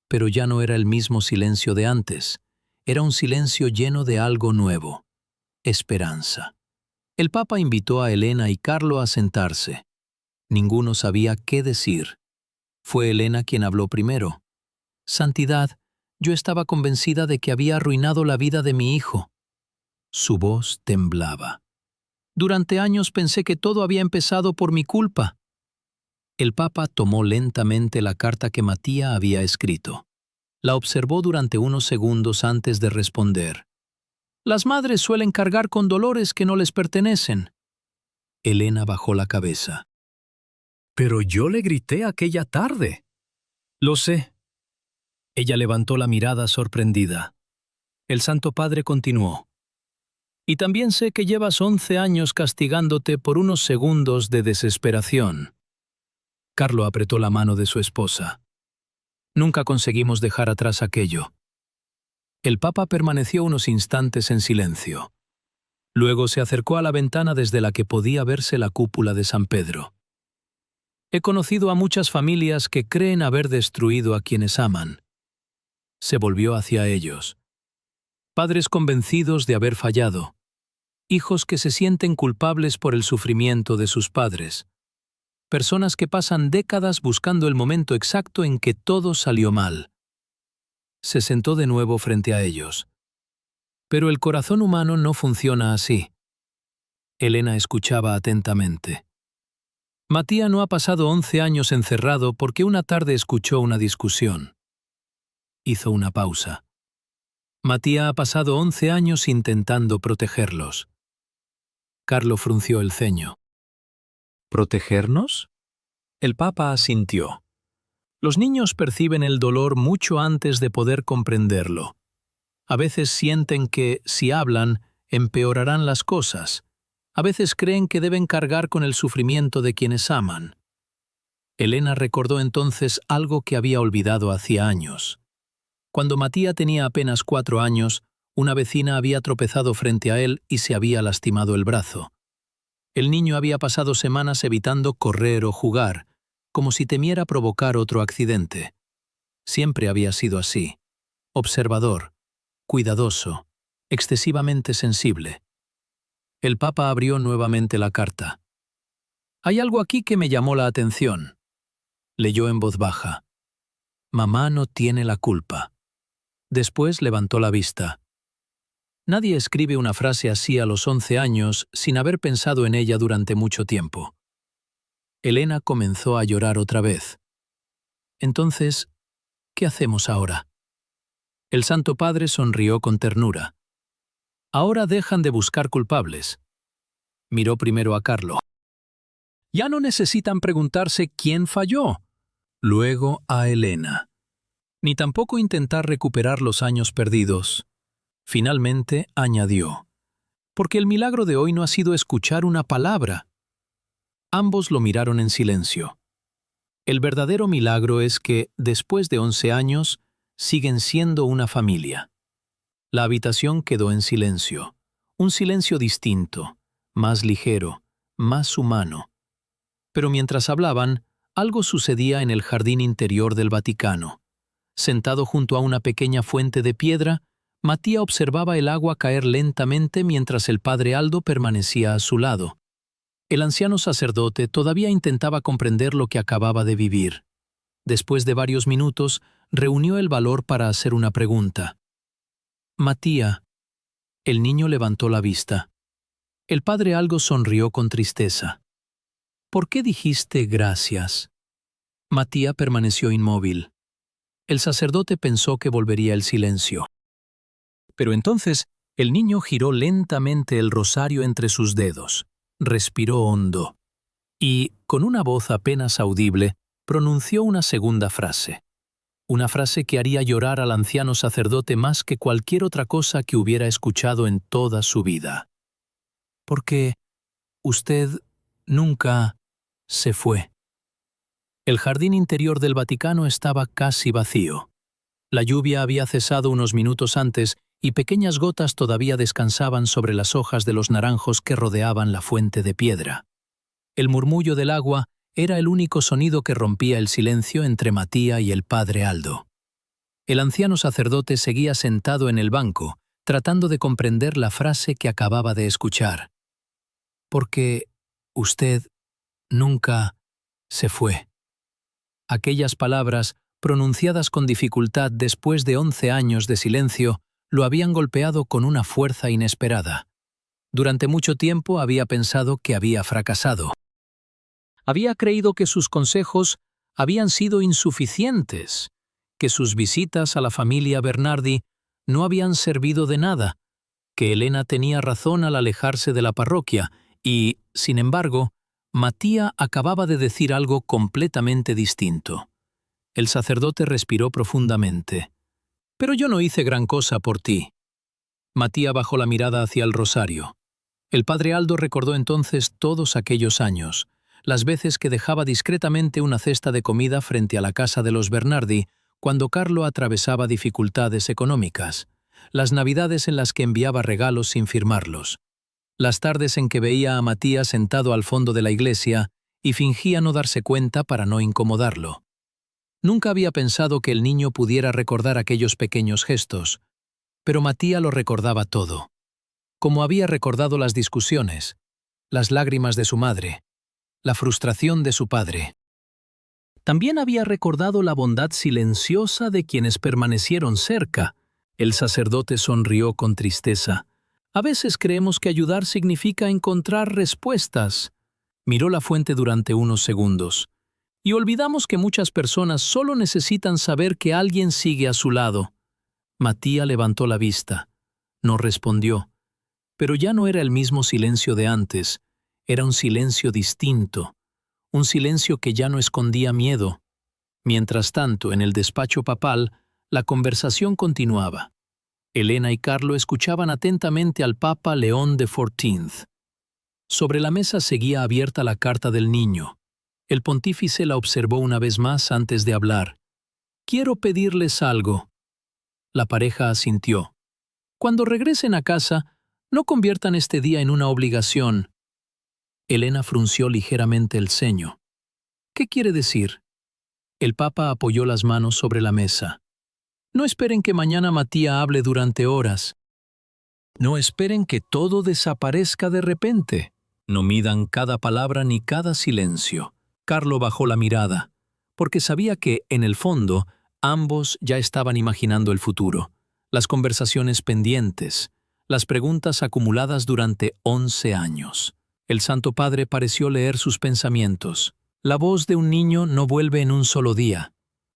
Pero ya no era el mismo silencio de antes. Era un silencio lleno de algo nuevo. Esperanza. El Papa invitó a Elena y Carlo a sentarse. Ninguno sabía qué decir. Fue Elena quien habló primero. Santidad, yo estaba convencida de que había arruinado la vida de mi hijo. Su voz temblaba. Durante años pensé que todo había empezado por mi culpa. El Papa tomó lentamente la carta que Mattia había escrito. La observó durante unos segundos antes de responder. Las madres suelen cargar con dolores que no les pertenecen. Elena bajó la cabeza. Pero yo le grité aquella tarde. Lo sé. Ella levantó la mirada sorprendida. El Santo Padre continuó. Y también sé que llevas 11 años castigándote por unos segundos de desesperación. Carlo apretó la mano de su esposa. Nunca conseguimos dejar atrás aquello. El Papa permaneció unos instantes en silencio. Luego se acercó a la ventana desde la que podía verse la cúpula de San Pedro. He conocido a muchas familias que creen haber destruido a quienes aman. Se volvió hacia ellos. Padres convencidos de haber fallado. Hijos que se sienten culpables por el sufrimiento de sus padres. Personas que pasan décadas buscando el momento exacto en que todo salió mal. Se sentó de nuevo frente a ellos. Pero el corazón humano no funciona así. Elena escuchaba atentamente. Matías no ha pasado 11 años encerrado porque una tarde escuchó una discusión. Hizo una pausa. Matías ha pasado 11 años intentando protegerlos. Carlo frunció el ceño. ¿Protegernos? El Papa asintió. Los niños perciben el dolor mucho antes de poder comprenderlo. A veces sienten que, si hablan, empeorarán las cosas. A veces creen que deben cargar con el sufrimiento de quienes aman. Elena recordó entonces algo que había olvidado hacía años. Cuando Matías tenía apenas 4 años, una vecina había tropezado frente a él y se había lastimado el brazo. El niño había pasado semanas evitando correr o jugar, como si temiera provocar otro accidente. Siempre había sido así. Observador, cuidadoso, excesivamente sensible. El Papa abrió nuevamente la carta. «Hay algo aquí que me llamó la atención». Leyó en voz baja. «Mamá no tiene la culpa». Después levantó la vista. Nadie escribe una frase así a los 11 años sin haber pensado en ella durante mucho tiempo. Elena comenzó a llorar otra vez. Entonces, ¿qué hacemos ahora? El Santo Padre sonrió con ternura. Ahora dejan de buscar culpables. Miró primero a Carlo. Ya no necesitan preguntarse quién falló. Luego a Elena. Ni tampoco intentar recuperar los años perdidos. Finalmente añadió. Porque el milagro de hoy no ha sido escuchar una palabra. Ambos lo miraron en silencio. El verdadero milagro es que, después de 11 años, siguen siendo una familia. La habitación quedó en silencio. Un silencio distinto, más ligero, más humano. Pero mientras hablaban, algo sucedía en el jardín interior del Vaticano. Sentado junto a una pequeña fuente de piedra, Matías observaba el agua caer lentamente mientras el padre Aldo permanecía a su lado. El anciano sacerdote todavía intentaba comprender lo que acababa de vivir. Después de varios minutos, reunió el valor para hacer una pregunta. «Matías». El niño levantó la vista. El padre Aldo sonrió con tristeza. «¿Por qué dijiste gracias?» Matías permaneció inmóvil. El sacerdote pensó que volvería el silencio. Pero entonces el niño giró lentamente el rosario entre sus dedos, respiró hondo y, con una voz apenas audible, pronunció una segunda frase. Una frase que haría llorar al anciano sacerdote más que cualquier otra cosa que hubiera escuchado en toda su vida. Porque usted nunca se fue. El jardín interior del Vaticano estaba casi vacío. La lluvia había cesado unos minutos antes y pequeñas gotas todavía descansaban sobre las hojas de los naranjos que rodeaban la fuente de piedra. El murmullo del agua era el único sonido que rompía el silencio entre Matías y el padre Aldo. El anciano sacerdote seguía sentado en el banco, tratando de comprender la frase que acababa de escuchar. Porque usted nunca se fue. Aquellas palabras, pronunciadas con dificultad después de 11 años de silencio, lo habían golpeado con una fuerza inesperada. Durante mucho tiempo había pensado que había fracasado. Había creído que sus consejos habían sido insuficientes, que sus visitas a la familia Bernardi no habían servido de nada, que Elena tenía razón al alejarse de la parroquia y, sin embargo, Matías acababa de decir algo completamente distinto. El sacerdote respiró profundamente. «Pero yo no hice gran cosa por ti». Matías bajó la mirada hacia el rosario. El padre Aldo recordó entonces todos aquellos años, las veces que dejaba discretamente una cesta de comida frente a la casa de los Bernardi cuando Carlo atravesaba dificultades económicas, las navidades en las que enviaba regalos sin firmarlos, las tardes en que veía a Matías sentado al fondo de la iglesia y fingía no darse cuenta para no incomodarlo. Nunca había pensado que el niño pudiera recordar aquellos pequeños gestos, pero Mattia lo recordaba todo. Como había recordado las discusiones, las lágrimas de su madre, la frustración de su padre. También había recordado la bondad silenciosa de quienes permanecieron cerca. El sacerdote sonrió con tristeza. A veces creemos que ayudar significa encontrar respuestas. Miró la fuente durante unos segundos. Y olvidamos que muchas personas solo necesitan saber que alguien sigue a su lado. Mattia levantó la vista. No respondió. Pero ya no era el mismo silencio de antes. Era un silencio distinto. Un silencio que ya no escondía miedo. Mientras tanto, en el despacho papal, la conversación continuaba. Elena y Carlo escuchaban atentamente al Papa León XIV. Sobre la mesa seguía abierta la carta del niño. El pontífice la observó una vez más antes de hablar. «Quiero pedirles algo». La pareja asintió. «Cuando regresen a casa, no conviertan este día en una obligación». Elena frunció ligeramente el ceño. «¿Qué quiere decir?» El Papa apoyó las manos sobre la mesa. «No esperen que mañana Mattia hable durante horas. No esperen que todo desaparezca de repente. No midan cada palabra ni cada silencio». Carlo bajó la mirada, porque sabía que, en el fondo, ambos ya estaban imaginando el futuro, las conversaciones pendientes, las preguntas acumuladas durante 11 años. El Santo Padre pareció leer sus pensamientos. La voz de un niño no vuelve en un solo día.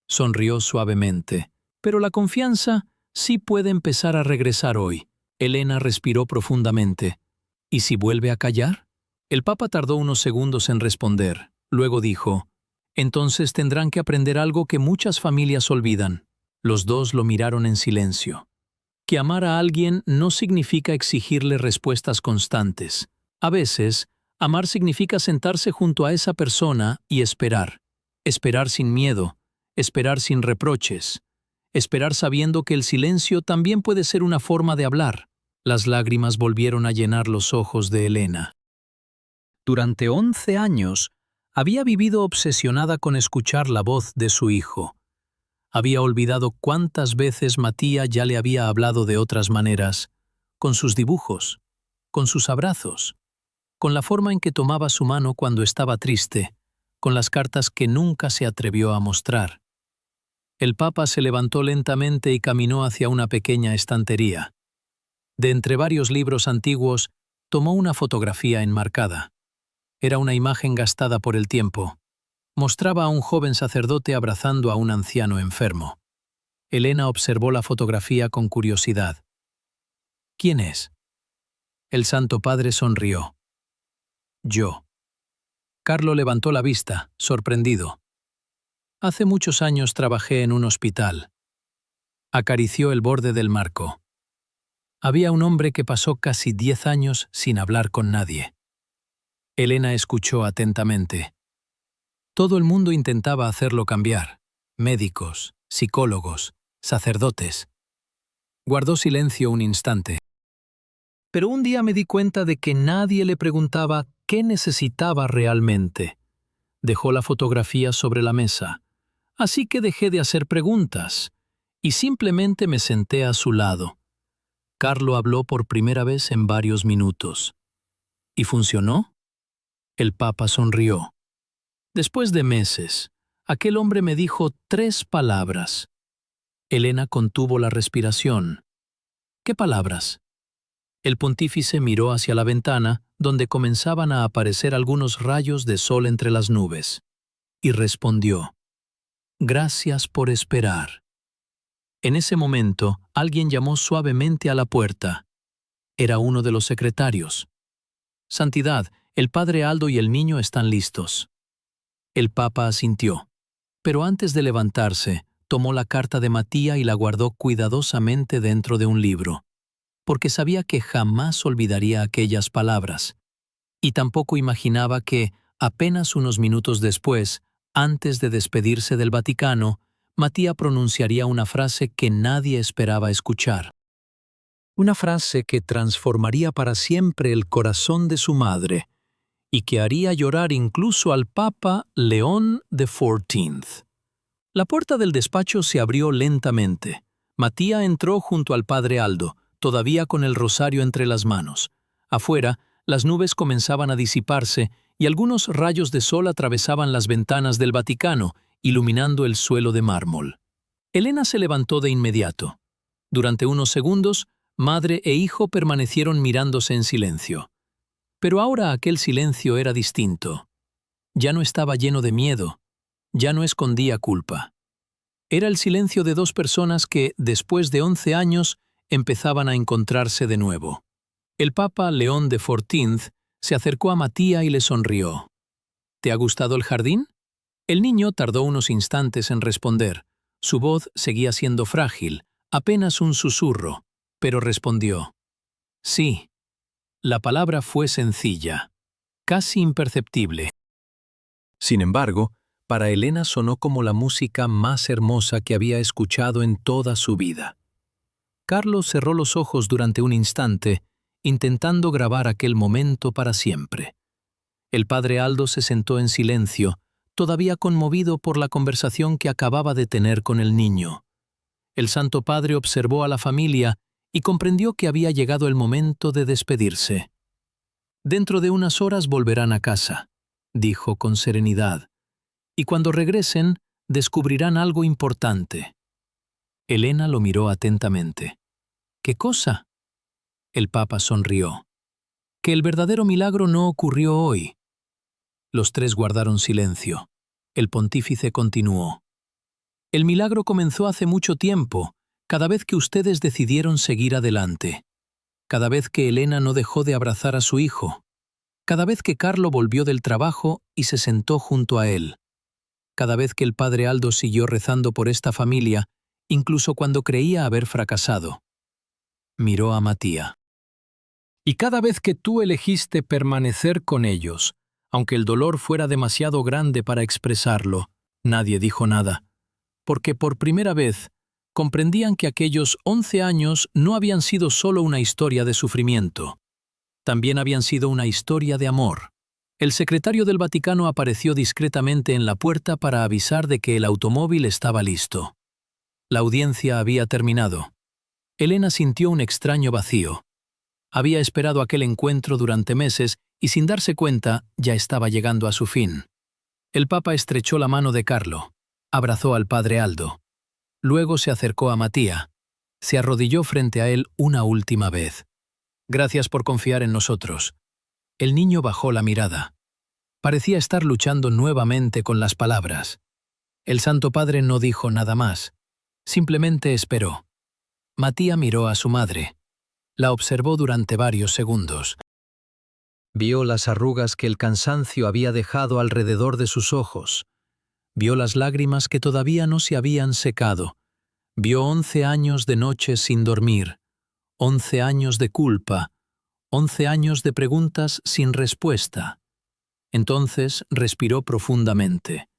Sonrió suavemente. Pero la confianza sí puede empezar a regresar hoy. Elena respiró profundamente. ¿Y si vuelve a callar? El Papa tardó unos segundos en responder. Luego dijo, «Entonces tendrán que aprender algo que muchas familias olvidan». Los dos lo miraron en silencio. Que amar a alguien no significa exigirle respuestas constantes. A veces, amar significa sentarse junto a esa persona y esperar. Esperar sin miedo, esperar sin reproches, esperar sabiendo que el silencio también puede ser una forma de hablar. Las lágrimas volvieron a llenar los ojos de Elena. Durante 11 años, había vivido obsesionada con escuchar la voz de su hijo. Había olvidado cuántas veces Mattia ya le había hablado de otras maneras, con sus dibujos, con sus abrazos, con la forma en que tomaba su mano cuando estaba triste, con las cartas que nunca se atrevió a mostrar. El Papa se levantó lentamente y caminó hacia una pequeña estantería. De entre varios libros antiguos, tomó una fotografía enmarcada. Era una imagen gastada por el tiempo. Mostraba a un joven sacerdote abrazando a un anciano enfermo. Elena observó la fotografía con curiosidad. «¿Quién es?» El Santo Padre sonrió. «Yo». Carlo levantó la vista, sorprendido. «Hace muchos años trabajé en un hospital». Acarició el borde del marco. Había un hombre que pasó casi 10 años sin hablar con nadie. Elena escuchó atentamente. Todo el mundo intentaba hacerlo cambiar. Médicos, psicólogos, sacerdotes. Guardó silencio un instante. Pero un día me di cuenta de que nadie le preguntaba qué necesitaba realmente. Dejó la fotografía sobre la mesa. Así que dejé de hacer preguntas y simplemente me senté a su lado. Carlo habló por primera vez en varios minutos. ¿Y funcionó? El Papa sonrió. Después de meses, aquel hombre me dijo 3 palabras. Elena contuvo la respiración. ¿Qué palabras? El pontífice miró hacia la ventana, donde comenzaban a aparecer algunos rayos de sol entre las nubes, y respondió, «Gracias por esperar». En ese momento, alguien llamó suavemente a la puerta. Era uno de los secretarios. «Santidad, el padre Aldo y el niño están listos». El Papa asintió, pero antes de levantarse, tomó la carta de Mattia y la guardó cuidadosamente dentro de un libro, porque sabía que jamás olvidaría aquellas palabras, y tampoco imaginaba que, apenas unos minutos después, antes de despedirse del Vaticano, Mattia pronunciaría una frase que nadie esperaba escuchar. Una frase que transformaría para siempre el corazón de su madre y que haría llorar incluso al Papa León XIV. La puerta del despacho se abrió lentamente. Matía entró junto al padre Aldo, todavía con el rosario entre las manos. Afuera, las nubes comenzaban a disiparse y algunos rayos de sol atravesaban las ventanas del Vaticano, iluminando el suelo de mármol. Elena se levantó de inmediato. Durante unos segundos, madre e hijo permanecieron mirándose en silencio. Pero ahora aquel silencio era distinto. Ya no estaba lleno de miedo, ya no escondía culpa. Era el silencio de dos personas que, después de 11 años, empezaban a encontrarse de nuevo. El Papa León XIV se acercó a Matía y le sonrió. ¿Te ha gustado el jardín? El niño tardó unos instantes en responder. Su voz seguía siendo frágil, apenas un susurro, pero respondió. Sí. La palabra fue sencilla, casi imperceptible. Sin embargo, para Elena sonó como la música más hermosa que había escuchado en toda su vida. Carlos cerró los ojos durante un instante, intentando grabar aquel momento para siempre. El padre Aldo se sentó en silencio, todavía conmovido por la conversación que acababa de tener con el niño. El Santo Padre observó a la familia y comprendió que había llegado el momento de despedirse. «Dentro de unas horas volverán a casa», dijo con serenidad, «y cuando regresen descubrirán algo importante». Elena lo miró atentamente. «¿Qué cosa?» El Papa sonrió. «Que el verdadero milagro no ocurrió hoy». Los tres guardaron silencio. El pontífice continuó. «El milagro comenzó hace mucho tiempo, cada vez que ustedes decidieron seguir adelante. Cada vez que Elena no dejó de abrazar a su hijo. Cada vez que Carlo volvió del trabajo y se sentó junto a él. Cada vez que el padre Aldo siguió rezando por esta familia, incluso cuando creía haber fracasado». Miró a Matía. «Y cada vez que tú elegiste permanecer con ellos, aunque el dolor fuera demasiado grande para expresarlo, nadie dijo nada, porque por primera vez comprendían que aquellos 11 años no habían sido solo una historia de sufrimiento, también habían sido una historia de amor. El secretario del Vaticano apareció discretamente en la puerta para avisar de que el automóvil estaba listo. La audiencia había terminado. Elena sintió un extraño vacío. Había esperado aquel encuentro durante meses y sin darse cuenta ya estaba llegando a su fin. El Papa estrechó la mano de Carlo, abrazó al padre Aldo. Luego se acercó a Matía. Se arrodilló frente a él una última vez. «Gracias por confiar en nosotros». El niño bajó la mirada. Parecía estar luchando nuevamente con las palabras. El Santo Padre no dijo nada más. Simplemente esperó. Matía miró a su madre. La observó durante varios segundos. Vio las arrugas que el cansancio había dejado alrededor de sus ojos. Vio las lágrimas que todavía no se habían secado. Vio 11 años de noches sin dormir, 11 años de culpa, 11 años de preguntas sin respuesta. Entonces respiró profundamente.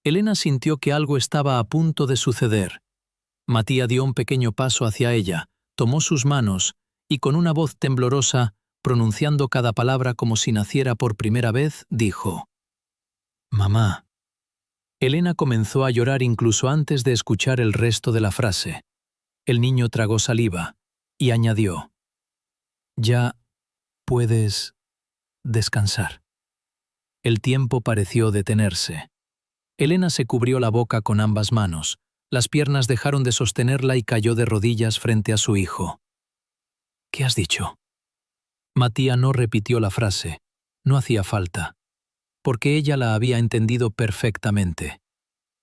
Elena sintió que algo estaba a punto de suceder. Matía dio un pequeño paso hacia ella, tomó sus manos y con una voz temblorosa, pronunciando cada palabra como si naciera por primera vez, dijo: «Mamá». Elena comenzó a llorar incluso antes de escuchar el resto de la frase. El niño tragó saliva y añadió: «Ya puedes descansar». El tiempo pareció detenerse. Elena se cubrió la boca con ambas manos. Las piernas dejaron de sostenerla y cayó de rodillas frente a su hijo. «¿Qué has dicho?» Matía no repitió la frase. No hacía falta, porque ella la había entendido perfectamente.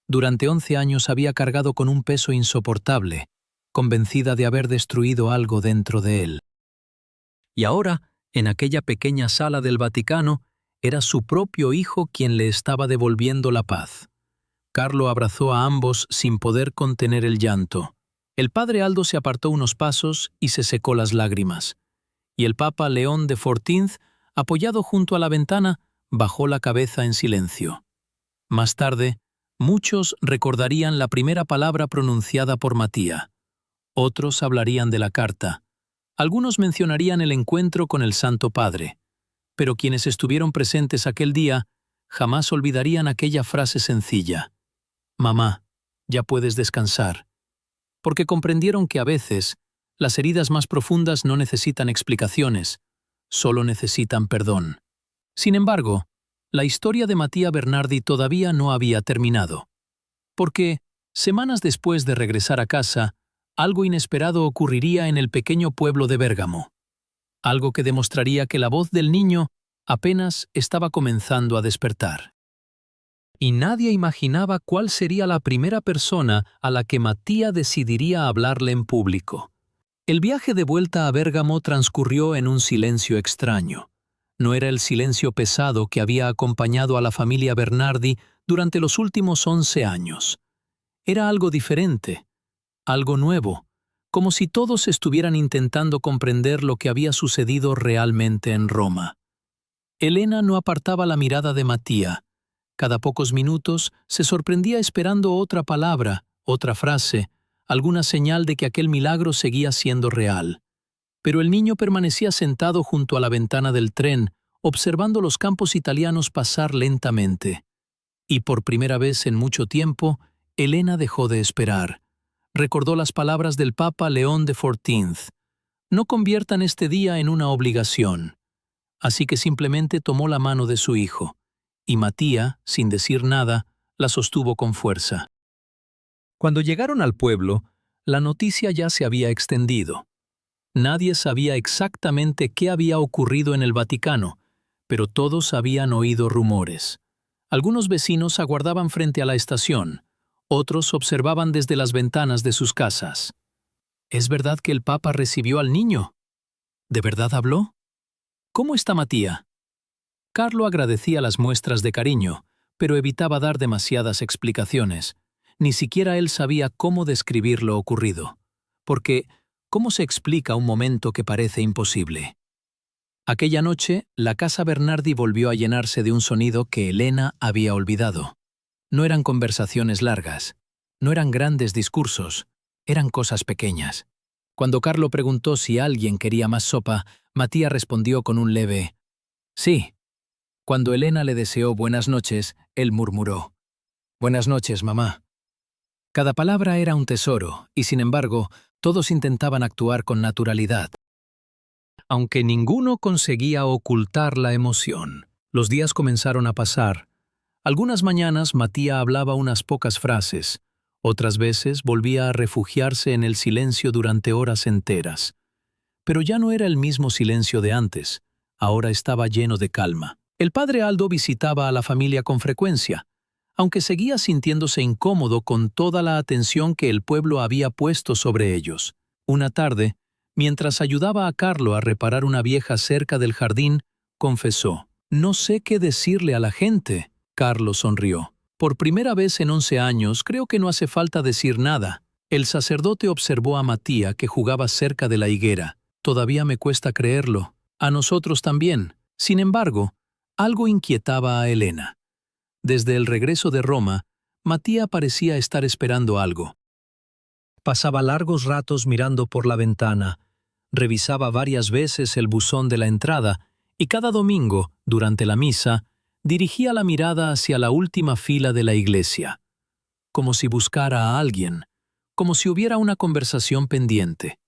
Durante 11 años había cargado con un peso insoportable, convencida de haber destruido algo dentro de él. Y ahora, en aquella pequeña sala del Vaticano, era su propio hijo quien le estaba devolviendo la paz. Carlo abrazó a ambos sin poder contener el llanto. El padre Aldo se apartó unos pasos y se secó las lágrimas. Y el Papa León XIV, apoyado junto a la ventana, bajó la cabeza en silencio. Más tarde, muchos recordarían la primera palabra pronunciada por Matía. Otros hablarían de la carta. Algunos mencionarían el encuentro con el Santo Padre. Pero quienes estuvieron presentes aquel día jamás olvidarían aquella frase sencilla: «Mamá, ya puedes descansar», porque comprendieron que a veces las heridas más profundas no necesitan explicaciones, solo necesitan perdón. Sin embargo, la historia de Mattia Bernardi todavía no había terminado, porque, semanas después de regresar a casa, algo inesperado ocurriría en el pequeño pueblo de Bérgamo. Algo que demostraría que la voz del niño apenas estaba comenzando a despertar. Y nadie imaginaba cuál sería la primera persona a la que Mattia decidiría hablarle en público. El viaje de vuelta a Bérgamo transcurrió en un silencio extraño. No era el silencio pesado que había acompañado a la familia Bernardi durante los últimos 11 años. Era algo diferente, algo nuevo, como si todos estuvieran intentando comprender lo que había sucedido realmente en Roma. Elena no apartaba la mirada de Mattia. Cada pocos minutos se sorprendía esperando otra palabra, otra frase, alguna señal de que aquel milagro seguía siendo real. Pero el niño permanecía sentado junto a la ventana del tren, observando los campos italianos pasar lentamente. Y por primera vez en mucho tiempo, Elena dejó de esperar. Recordó las palabras del Papa León XIV: «No conviertan este día en una obligación». Así que simplemente tomó la mano de su hijo, y Mattia, sin decir nada, la sostuvo con fuerza. Cuando llegaron al pueblo, la noticia ya se había extendido. Nadie sabía exactamente qué había ocurrido en el Vaticano, pero todos habían oído rumores. Algunos vecinos aguardaban frente a la estación, otros observaban desde las ventanas de sus casas. ¿Es verdad que el Papa recibió al niño? ¿De verdad habló? ¿Cómo está Mattia? Carlo agradecía las muestras de cariño, pero evitaba dar demasiadas explicaciones. Ni siquiera él sabía cómo describir lo ocurrido. Porque, ¿cómo se explica un momento que parece imposible? Aquella noche, la casa Bernardi volvió a llenarse de un sonido que Elena había olvidado. No eran conversaciones largas, no eran grandes discursos, eran cosas pequeñas. Cuando Carlo preguntó si alguien quería más sopa, Mattia respondió con un leve «sí». Cuando Elena le deseó buenas noches, él murmuró «Buenas noches, mamá». Cada palabra era un tesoro, y sin embargo, todos intentaban actuar con naturalidad. Aunque ninguno conseguía ocultar la emoción. Los días comenzaron a pasar. Algunas mañanas Mattia hablaba unas pocas frases, otras veces volvía a refugiarse en el silencio durante horas enteras. Pero ya no era el mismo silencio de antes, ahora estaba lleno de calma. El padre Aldo visitaba a la familia con frecuencia, aunque seguía sintiéndose incómodo con toda la atención que el pueblo había puesto sobre ellos. Una tarde, mientras ayudaba a Carlo a reparar una vieja cerca del jardín, confesó: «No sé qué decirle a la gente». Carlo sonrió. «Por primera vez en 11 años, creo que no hace falta decir nada». El sacerdote observó a Mattia, que jugaba cerca de la higuera. «Todavía me cuesta creerlo. A nosotros también». Sin embargo, algo inquietaba a Elena. Desde el regreso de Roma, Mattia parecía estar esperando algo. Pasaba largos ratos mirando por la ventana, revisaba varias veces el buzón de la entrada y cada domingo, durante la misa, dirigía la mirada hacia la última fila de la iglesia, como si buscara a alguien, como si hubiera una conversación pendiente.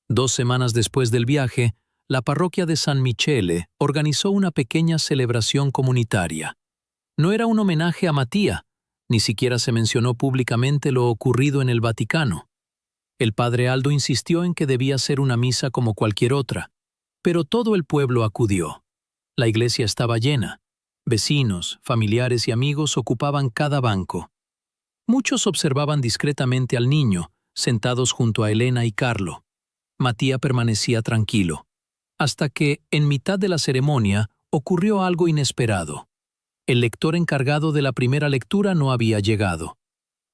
2 semanas después del viaje, la parroquia de San Michele organizó una pequeña celebración comunitaria. No era un homenaje a Mattia, ni siquiera se mencionó públicamente lo ocurrido en el Vaticano. El padre Aldo insistió en que debía ser una misa como cualquier otra, pero todo el pueblo acudió. La iglesia estaba llena. Vecinos, familiares y amigos ocupaban cada banco. Muchos observaban discretamente al niño, sentados junto a Elena y Carlo. Mattia permanecía tranquilo, hasta que, en mitad de la ceremonia, ocurrió algo inesperado. El lector encargado de la primera lectura no había llegado.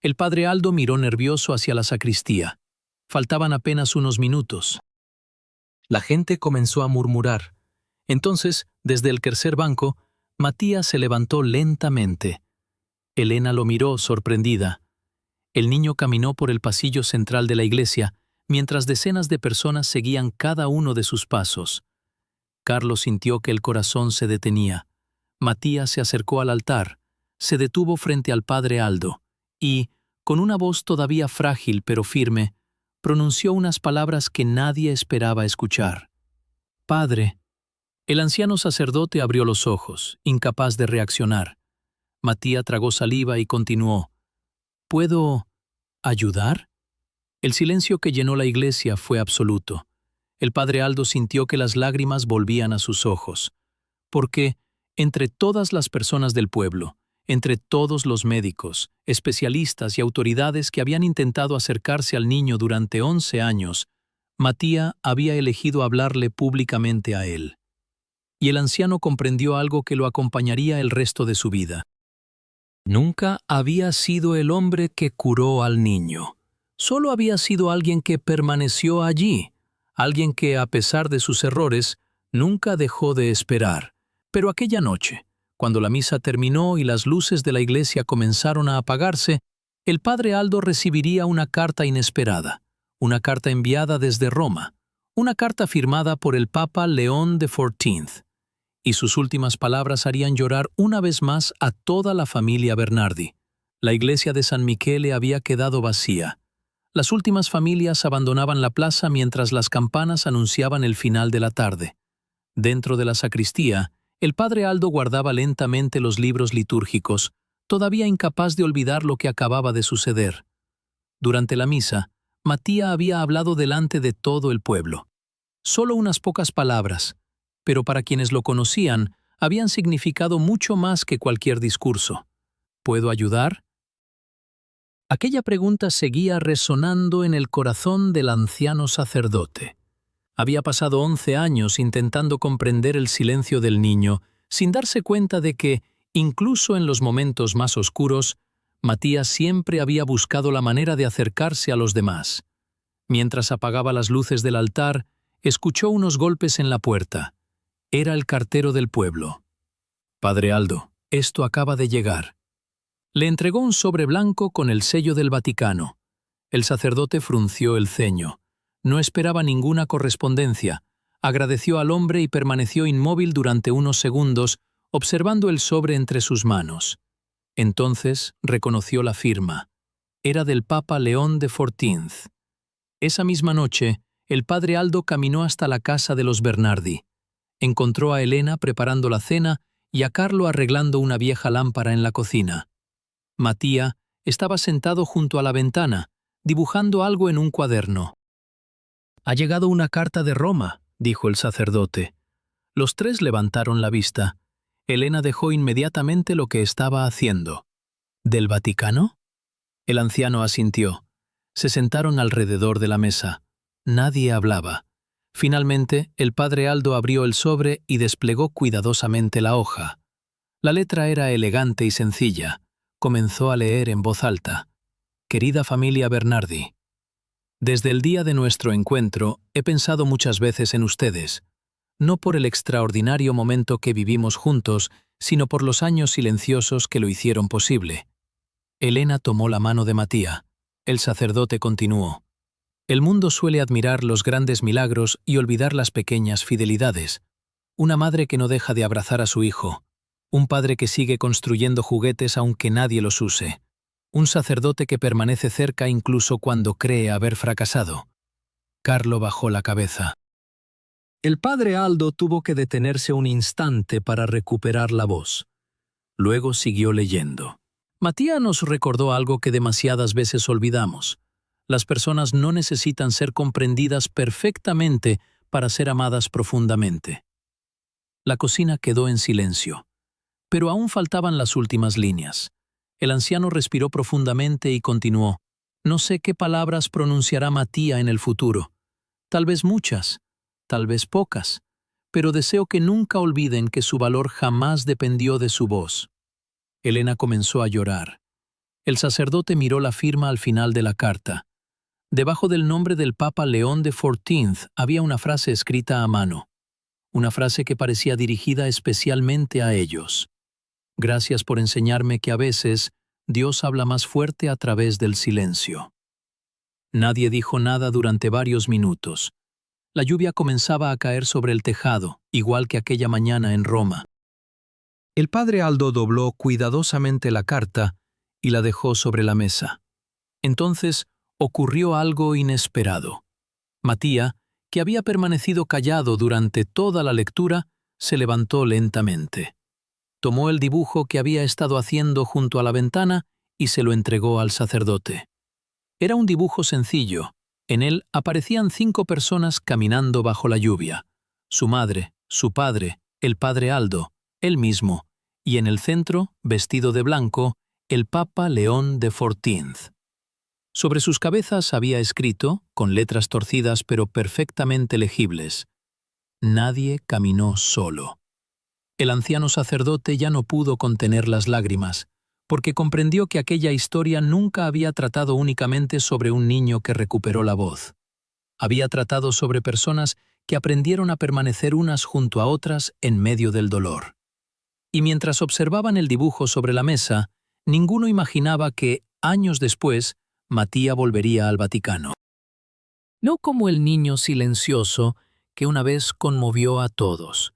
El padre Aldo miró nervioso hacia la sacristía. Faltaban apenas unos minutos. La gente comenzó a murmurar. Entonces, desde el tercer banco, Mattia se levantó lentamente. Elena lo miró sorprendida. El niño caminó por el pasillo central de la iglesia, mientras decenas de personas seguían cada uno de sus pasos. Carlos sintió que el corazón se detenía. Matías se acercó al altar, se detuvo frente al padre Aldo y, con una voz todavía frágil pero firme, pronunció unas palabras que nadie esperaba escuchar. «Padre». El anciano sacerdote abrió los ojos, incapaz de reaccionar. Matías tragó saliva y continuó. «¿Puedo ayudar?». El silencio que llenó la iglesia fue absoluto. El padre Aldo sintió que las lágrimas volvían a sus ojos. Porque, entre todas las personas del pueblo, entre todos los médicos, especialistas y autoridades que habían intentado acercarse al niño durante 11 años, Matías había elegido hablarle públicamente a él. Y el anciano comprendió algo que lo acompañaría el resto de su vida. Nunca había sido el hombre que curó al niño. Solo había sido alguien que permaneció allí, alguien que, a pesar de sus errores, nunca dejó de esperar. Pero aquella noche, cuando la misa terminó y las luces de la iglesia comenzaron a apagarse, el padre Aldo recibiría una carta inesperada, una carta enviada desde Roma, una carta firmada por el Papa León XIV. Y sus últimas palabras harían llorar una vez más a toda la familia Bernardi. La iglesia de San Michele había quedado vacía. Las últimas familias abandonaban la plaza mientras las campanas anunciaban el final de la tarde. Dentro de la sacristía, el padre Aldo guardaba lentamente los libros litúrgicos, todavía incapaz de olvidar lo que acababa de suceder. Durante la misa, Matías había hablado delante de todo el pueblo. Solo unas pocas palabras, pero para quienes lo conocían, habían significado mucho más que cualquier discurso. ¿Puedo ayudar? Aquella pregunta seguía resonando en el corazón del anciano sacerdote. Había pasado 11 años intentando comprender el silencio del niño, sin darse cuenta de que, incluso en los momentos más oscuros, Matías siempre había buscado la manera de acercarse a los demás. Mientras apagaba las luces del altar, escuchó unos golpes en la puerta. Era el cartero del pueblo. «Padre Aldo, esto acaba de llegar». Le entregó un sobre blanco con el sello del Vaticano. El sacerdote frunció el ceño. No esperaba ninguna correspondencia. Agradeció al hombre y permaneció inmóvil durante unos segundos, observando el sobre entre sus manos. Entonces reconoció la firma. Era del Papa León XIV. Esa misma noche, el padre Aldo caminó hasta la casa de los Bernardi. Encontró a Elena preparando la cena y a Carlo arreglando una vieja lámpara en la cocina. Matías estaba sentado junto a la ventana, dibujando algo en un cuaderno. «Ha llegado una carta de Roma», dijo el sacerdote. Los tres levantaron la vista. Elena dejó inmediatamente lo que estaba haciendo. «¿Del Vaticano?». El anciano asintió. Se sentaron alrededor de la mesa. Nadie hablaba. Finalmente, el padre Aldo abrió el sobre y desplegó cuidadosamente la hoja. La letra era elegante y sencilla. Comenzó a leer en voz alta. «Querida familia Bernardi, desde el día de nuestro encuentro he pensado muchas veces en ustedes, no por el extraordinario momento que vivimos juntos, sino por los años silenciosos que lo hicieron posible». Elena tomó la mano de Matías. El sacerdote continuó. «El mundo suele admirar los grandes milagros y olvidar las pequeñas fidelidades. Una madre que no deja de abrazar a su hijo. Un padre que sigue construyendo juguetes aunque nadie los use. Un sacerdote que permanece cerca incluso cuando cree haber fracasado». Carlo bajó la cabeza. El padre Aldo tuvo que detenerse un instante para recuperar la voz. Luego siguió leyendo. Matías nos recordó algo que demasiadas veces olvidamos. Las personas no necesitan ser comprendidas perfectamente para ser amadas profundamente. La cocina quedó en silencio. Pero aún faltaban las últimas líneas. El anciano respiró profundamente y continuó. «No sé qué palabras pronunciará Matías en el futuro. Tal vez muchas, tal vez pocas, pero deseo que nunca olviden que su valor jamás dependió de su voz». Elena comenzó a llorar. El sacerdote miró la firma al final de la carta. Debajo del nombre del Papa León XIV había una frase escrita a mano. Una frase que parecía dirigida especialmente a ellos. «Gracias por enseñarme que a veces Dios habla más fuerte a través del silencio». Nadie dijo nada durante varios minutos. la lluvia comenzaba a caer sobre el tejado, igual que aquella mañana en Roma. El padre Aldo dobló cuidadosamente la carta y la dejó sobre la mesa. Entonces ocurrió algo inesperado. Mattia, que había permanecido callado durante toda la lectura, se levantó lentamente. Tomó el dibujo que había estado haciendo junto a la ventana y se lo entregó al sacerdote. Era un dibujo sencillo. En él aparecían 5 personas caminando bajo la lluvia: su madre, su padre, el padre Aldo, él mismo, y en el centro, vestido de blanco, el Papa León XIV. Sobre sus cabezas había escrito, con letras torcidas pero perfectamente legibles: «Nadie caminó solo». El anciano sacerdote ya no pudo contener las lágrimas, porque comprendió que aquella historia nunca había tratado únicamente sobre un niño que recuperó la voz. Había tratado sobre personas que aprendieron a permanecer unas junto a otras en medio del dolor. Y mientras observaban el dibujo sobre la mesa, ninguno imaginaba que, años después, Mattia volvería al Vaticano. No como el niño silencioso que una vez conmovió a todos,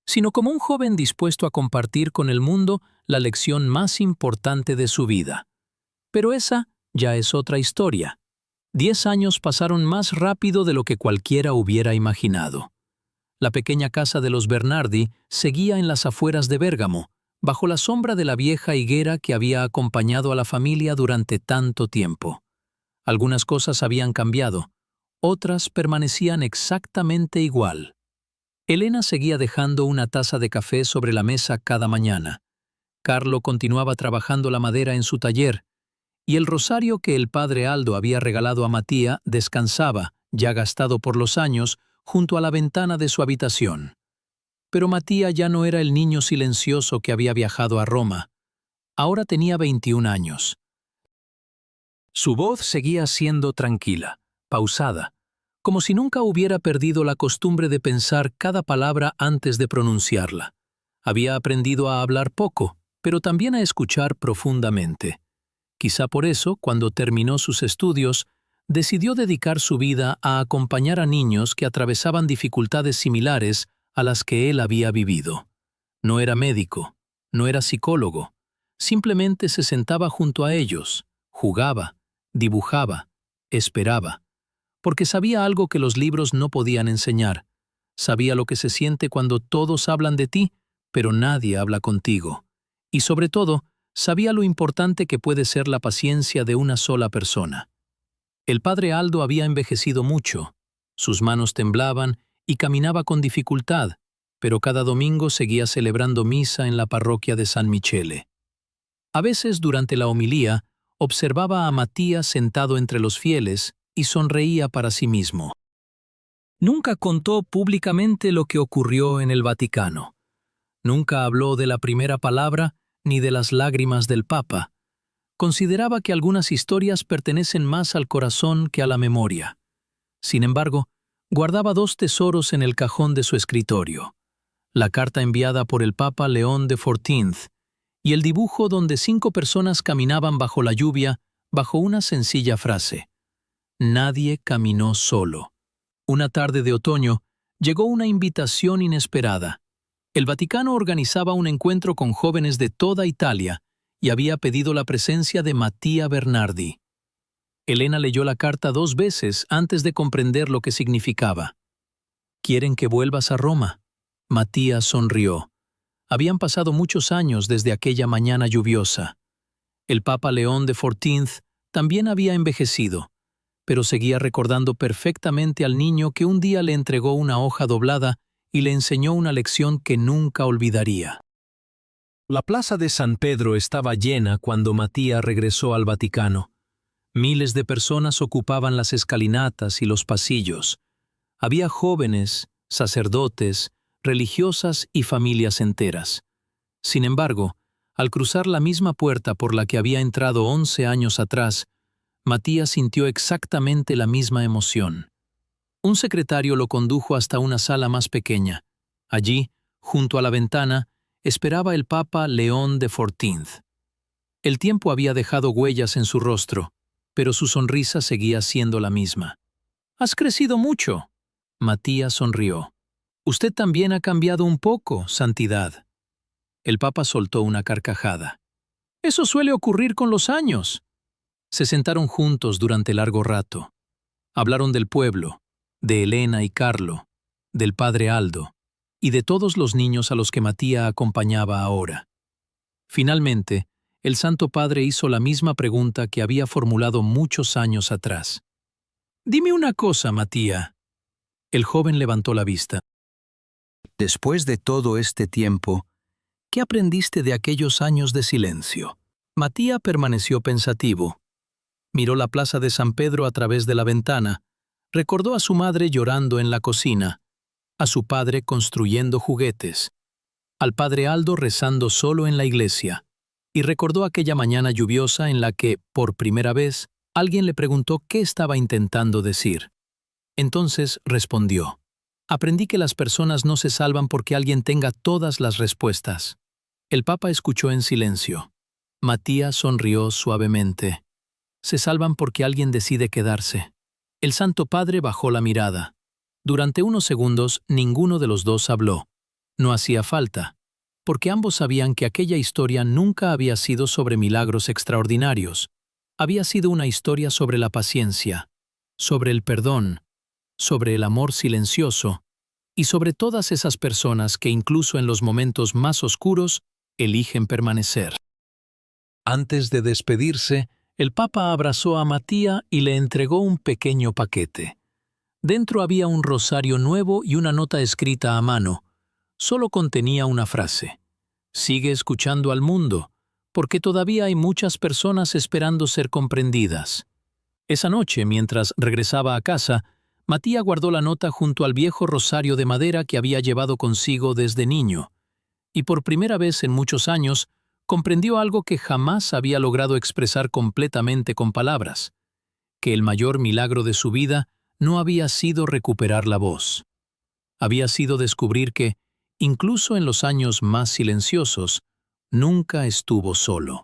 sino como un joven dispuesto a compartir con el mundo la lección más importante de su vida. Pero esa ya es otra historia. 10 años pasaron más rápido de lo que cualquiera hubiera imaginado. La pequeña casa de los Bernardi seguía en las afueras de Bérgamo, bajo la sombra de la vieja higuera que había acompañado a la familia durante tanto tiempo. Algunas cosas habían cambiado, otras permanecían exactamente igual. Elena seguía dejando una taza de café sobre la mesa cada mañana. Carlo continuaba trabajando la madera en su taller, y el rosario que el padre Aldo había regalado a Mattia descansaba, ya gastado por los años, junto a la ventana de su habitación. Pero Mattia ya no era el niño silencioso que había viajado a Roma. Ahora tenía 21 años. Su voz seguía siendo tranquila, pausada, como si nunca hubiera perdido la costumbre de pensar cada palabra antes de pronunciarla. Había aprendido a hablar poco, pero también a escuchar profundamente. Quizá por eso, cuando terminó sus estudios, decidió dedicar su vida a acompañar a niños que atravesaban dificultades similares a las que él había vivido. No era médico, no era psicólogo, simplemente se sentaba junto a ellos, jugaba, dibujaba, esperaba, porque sabía algo que los libros no podían enseñar. Sabía lo que se siente cuando todos hablan de ti, pero nadie habla contigo. Y sobre todo, sabía lo importante que puede ser la paciencia de una sola persona. El padre Aldo había envejecido mucho. Sus manos temblaban y caminaba con dificultad, pero cada domingo seguía celebrando misa en la parroquia de San Michele. A veces, durante la homilía, observaba a Mattia sentado entre los fieles y sonreía para sí mismo. Nunca contó públicamente lo que ocurrió en el Vaticano. Nunca habló de la primera palabra ni de las lágrimas del Papa. Consideraba que algunas historias pertenecen más al corazón que a la memoria. Sin embargo, guardaba 2 tesoros en el cajón de su escritorio: la carta enviada por el Papa León XIV y el dibujo donde 5 personas caminaban bajo la lluvia, bajo una sencilla frase: «Nadie caminó solo». Una tarde de otoño, llegó una invitación inesperada. El Vaticano organizaba un encuentro con jóvenes de toda Italia y había pedido la presencia de Mattia Bernardi. Elena leyó la carta 2 veces antes de comprender lo que significaba. «¿Quieren que vuelvas a Roma?». Mattia sonrió. Habían pasado muchos años desde aquella mañana lluviosa. El Papa León XIV también había envejecido, pero seguía recordando perfectamente al niño que un día le entregó una hoja doblada y le enseñó una lección que nunca olvidaría. La plaza de San Pedro estaba llena cuando Mattia regresó al Vaticano. Miles de personas ocupaban las escalinatas y los pasillos. Había jóvenes, sacerdotes, religiosas y familias enteras. Sin embargo, al cruzar la misma puerta por la que había entrado 11 años atrás, Mattia sintió exactamente la misma emoción. Un secretario lo condujo hasta una sala más pequeña. Allí, junto a la ventana, esperaba el Papa León XIV. El tiempo había dejado huellas en su rostro, pero su sonrisa seguía siendo la misma. «Has crecido mucho». Matías sonrió. «Usted también ha cambiado un poco, Santidad». El Papa soltó una carcajada. «Eso suele ocurrir con los años». Se sentaron juntos durante largo rato. Hablaron del pueblo, de Elena y Carlo, del padre Aldo, y de todos los niños a los que Matías acompañaba ahora. Finalmente, el Santo Padre hizo la misma pregunta que había formulado muchos años atrás. «Dime una cosa, Matías». El joven levantó la vista. «Después de todo este tiempo, ¿qué aprendiste de aquellos años de silencio?». Matías permaneció pensativo. Miró la plaza de San Pedro a través de la ventana. Recordó a su madre llorando en la cocina, a su padre construyendo juguetes, al padre Aldo rezando solo en la iglesia, y recordó aquella mañana lluviosa en la que, por primera vez, alguien le preguntó qué estaba intentando decir. Entonces respondió: «Aprendí que las personas no se salvan porque alguien tenga todas las respuestas». El Papa escuchó en silencio. Matías sonrió suavemente. «Se salvan porque alguien decide quedarse». El Santo Padre bajó la mirada. Durante unos segundos ninguno de los dos habló. No hacía falta, porque ambos sabían que aquella historia nunca había sido sobre milagros extraordinarios. Había sido una historia sobre la paciencia, sobre el perdón, sobre el amor silencioso y sobre todas esas personas que incluso en los momentos más oscuros eligen permanecer. Antes de despedirse, el Papa abrazó a Matías y le entregó un pequeño paquete. Dentro había un rosario nuevo y una nota escrita a mano. Solo contenía una frase: «Sigue escuchando al mundo, porque todavía hay muchas personas esperando ser comprendidas». Esa noche, mientras regresaba a casa, Matías guardó la nota junto al viejo rosario de madera que había llevado consigo desde niño, y por primera vez en muchos años comprendió algo que jamás había logrado expresar completamente con palabras: que el mayor milagro de su vida no había sido recuperar la voz. Había sido descubrir que, incluso en los años más silenciosos, nunca estuvo solo.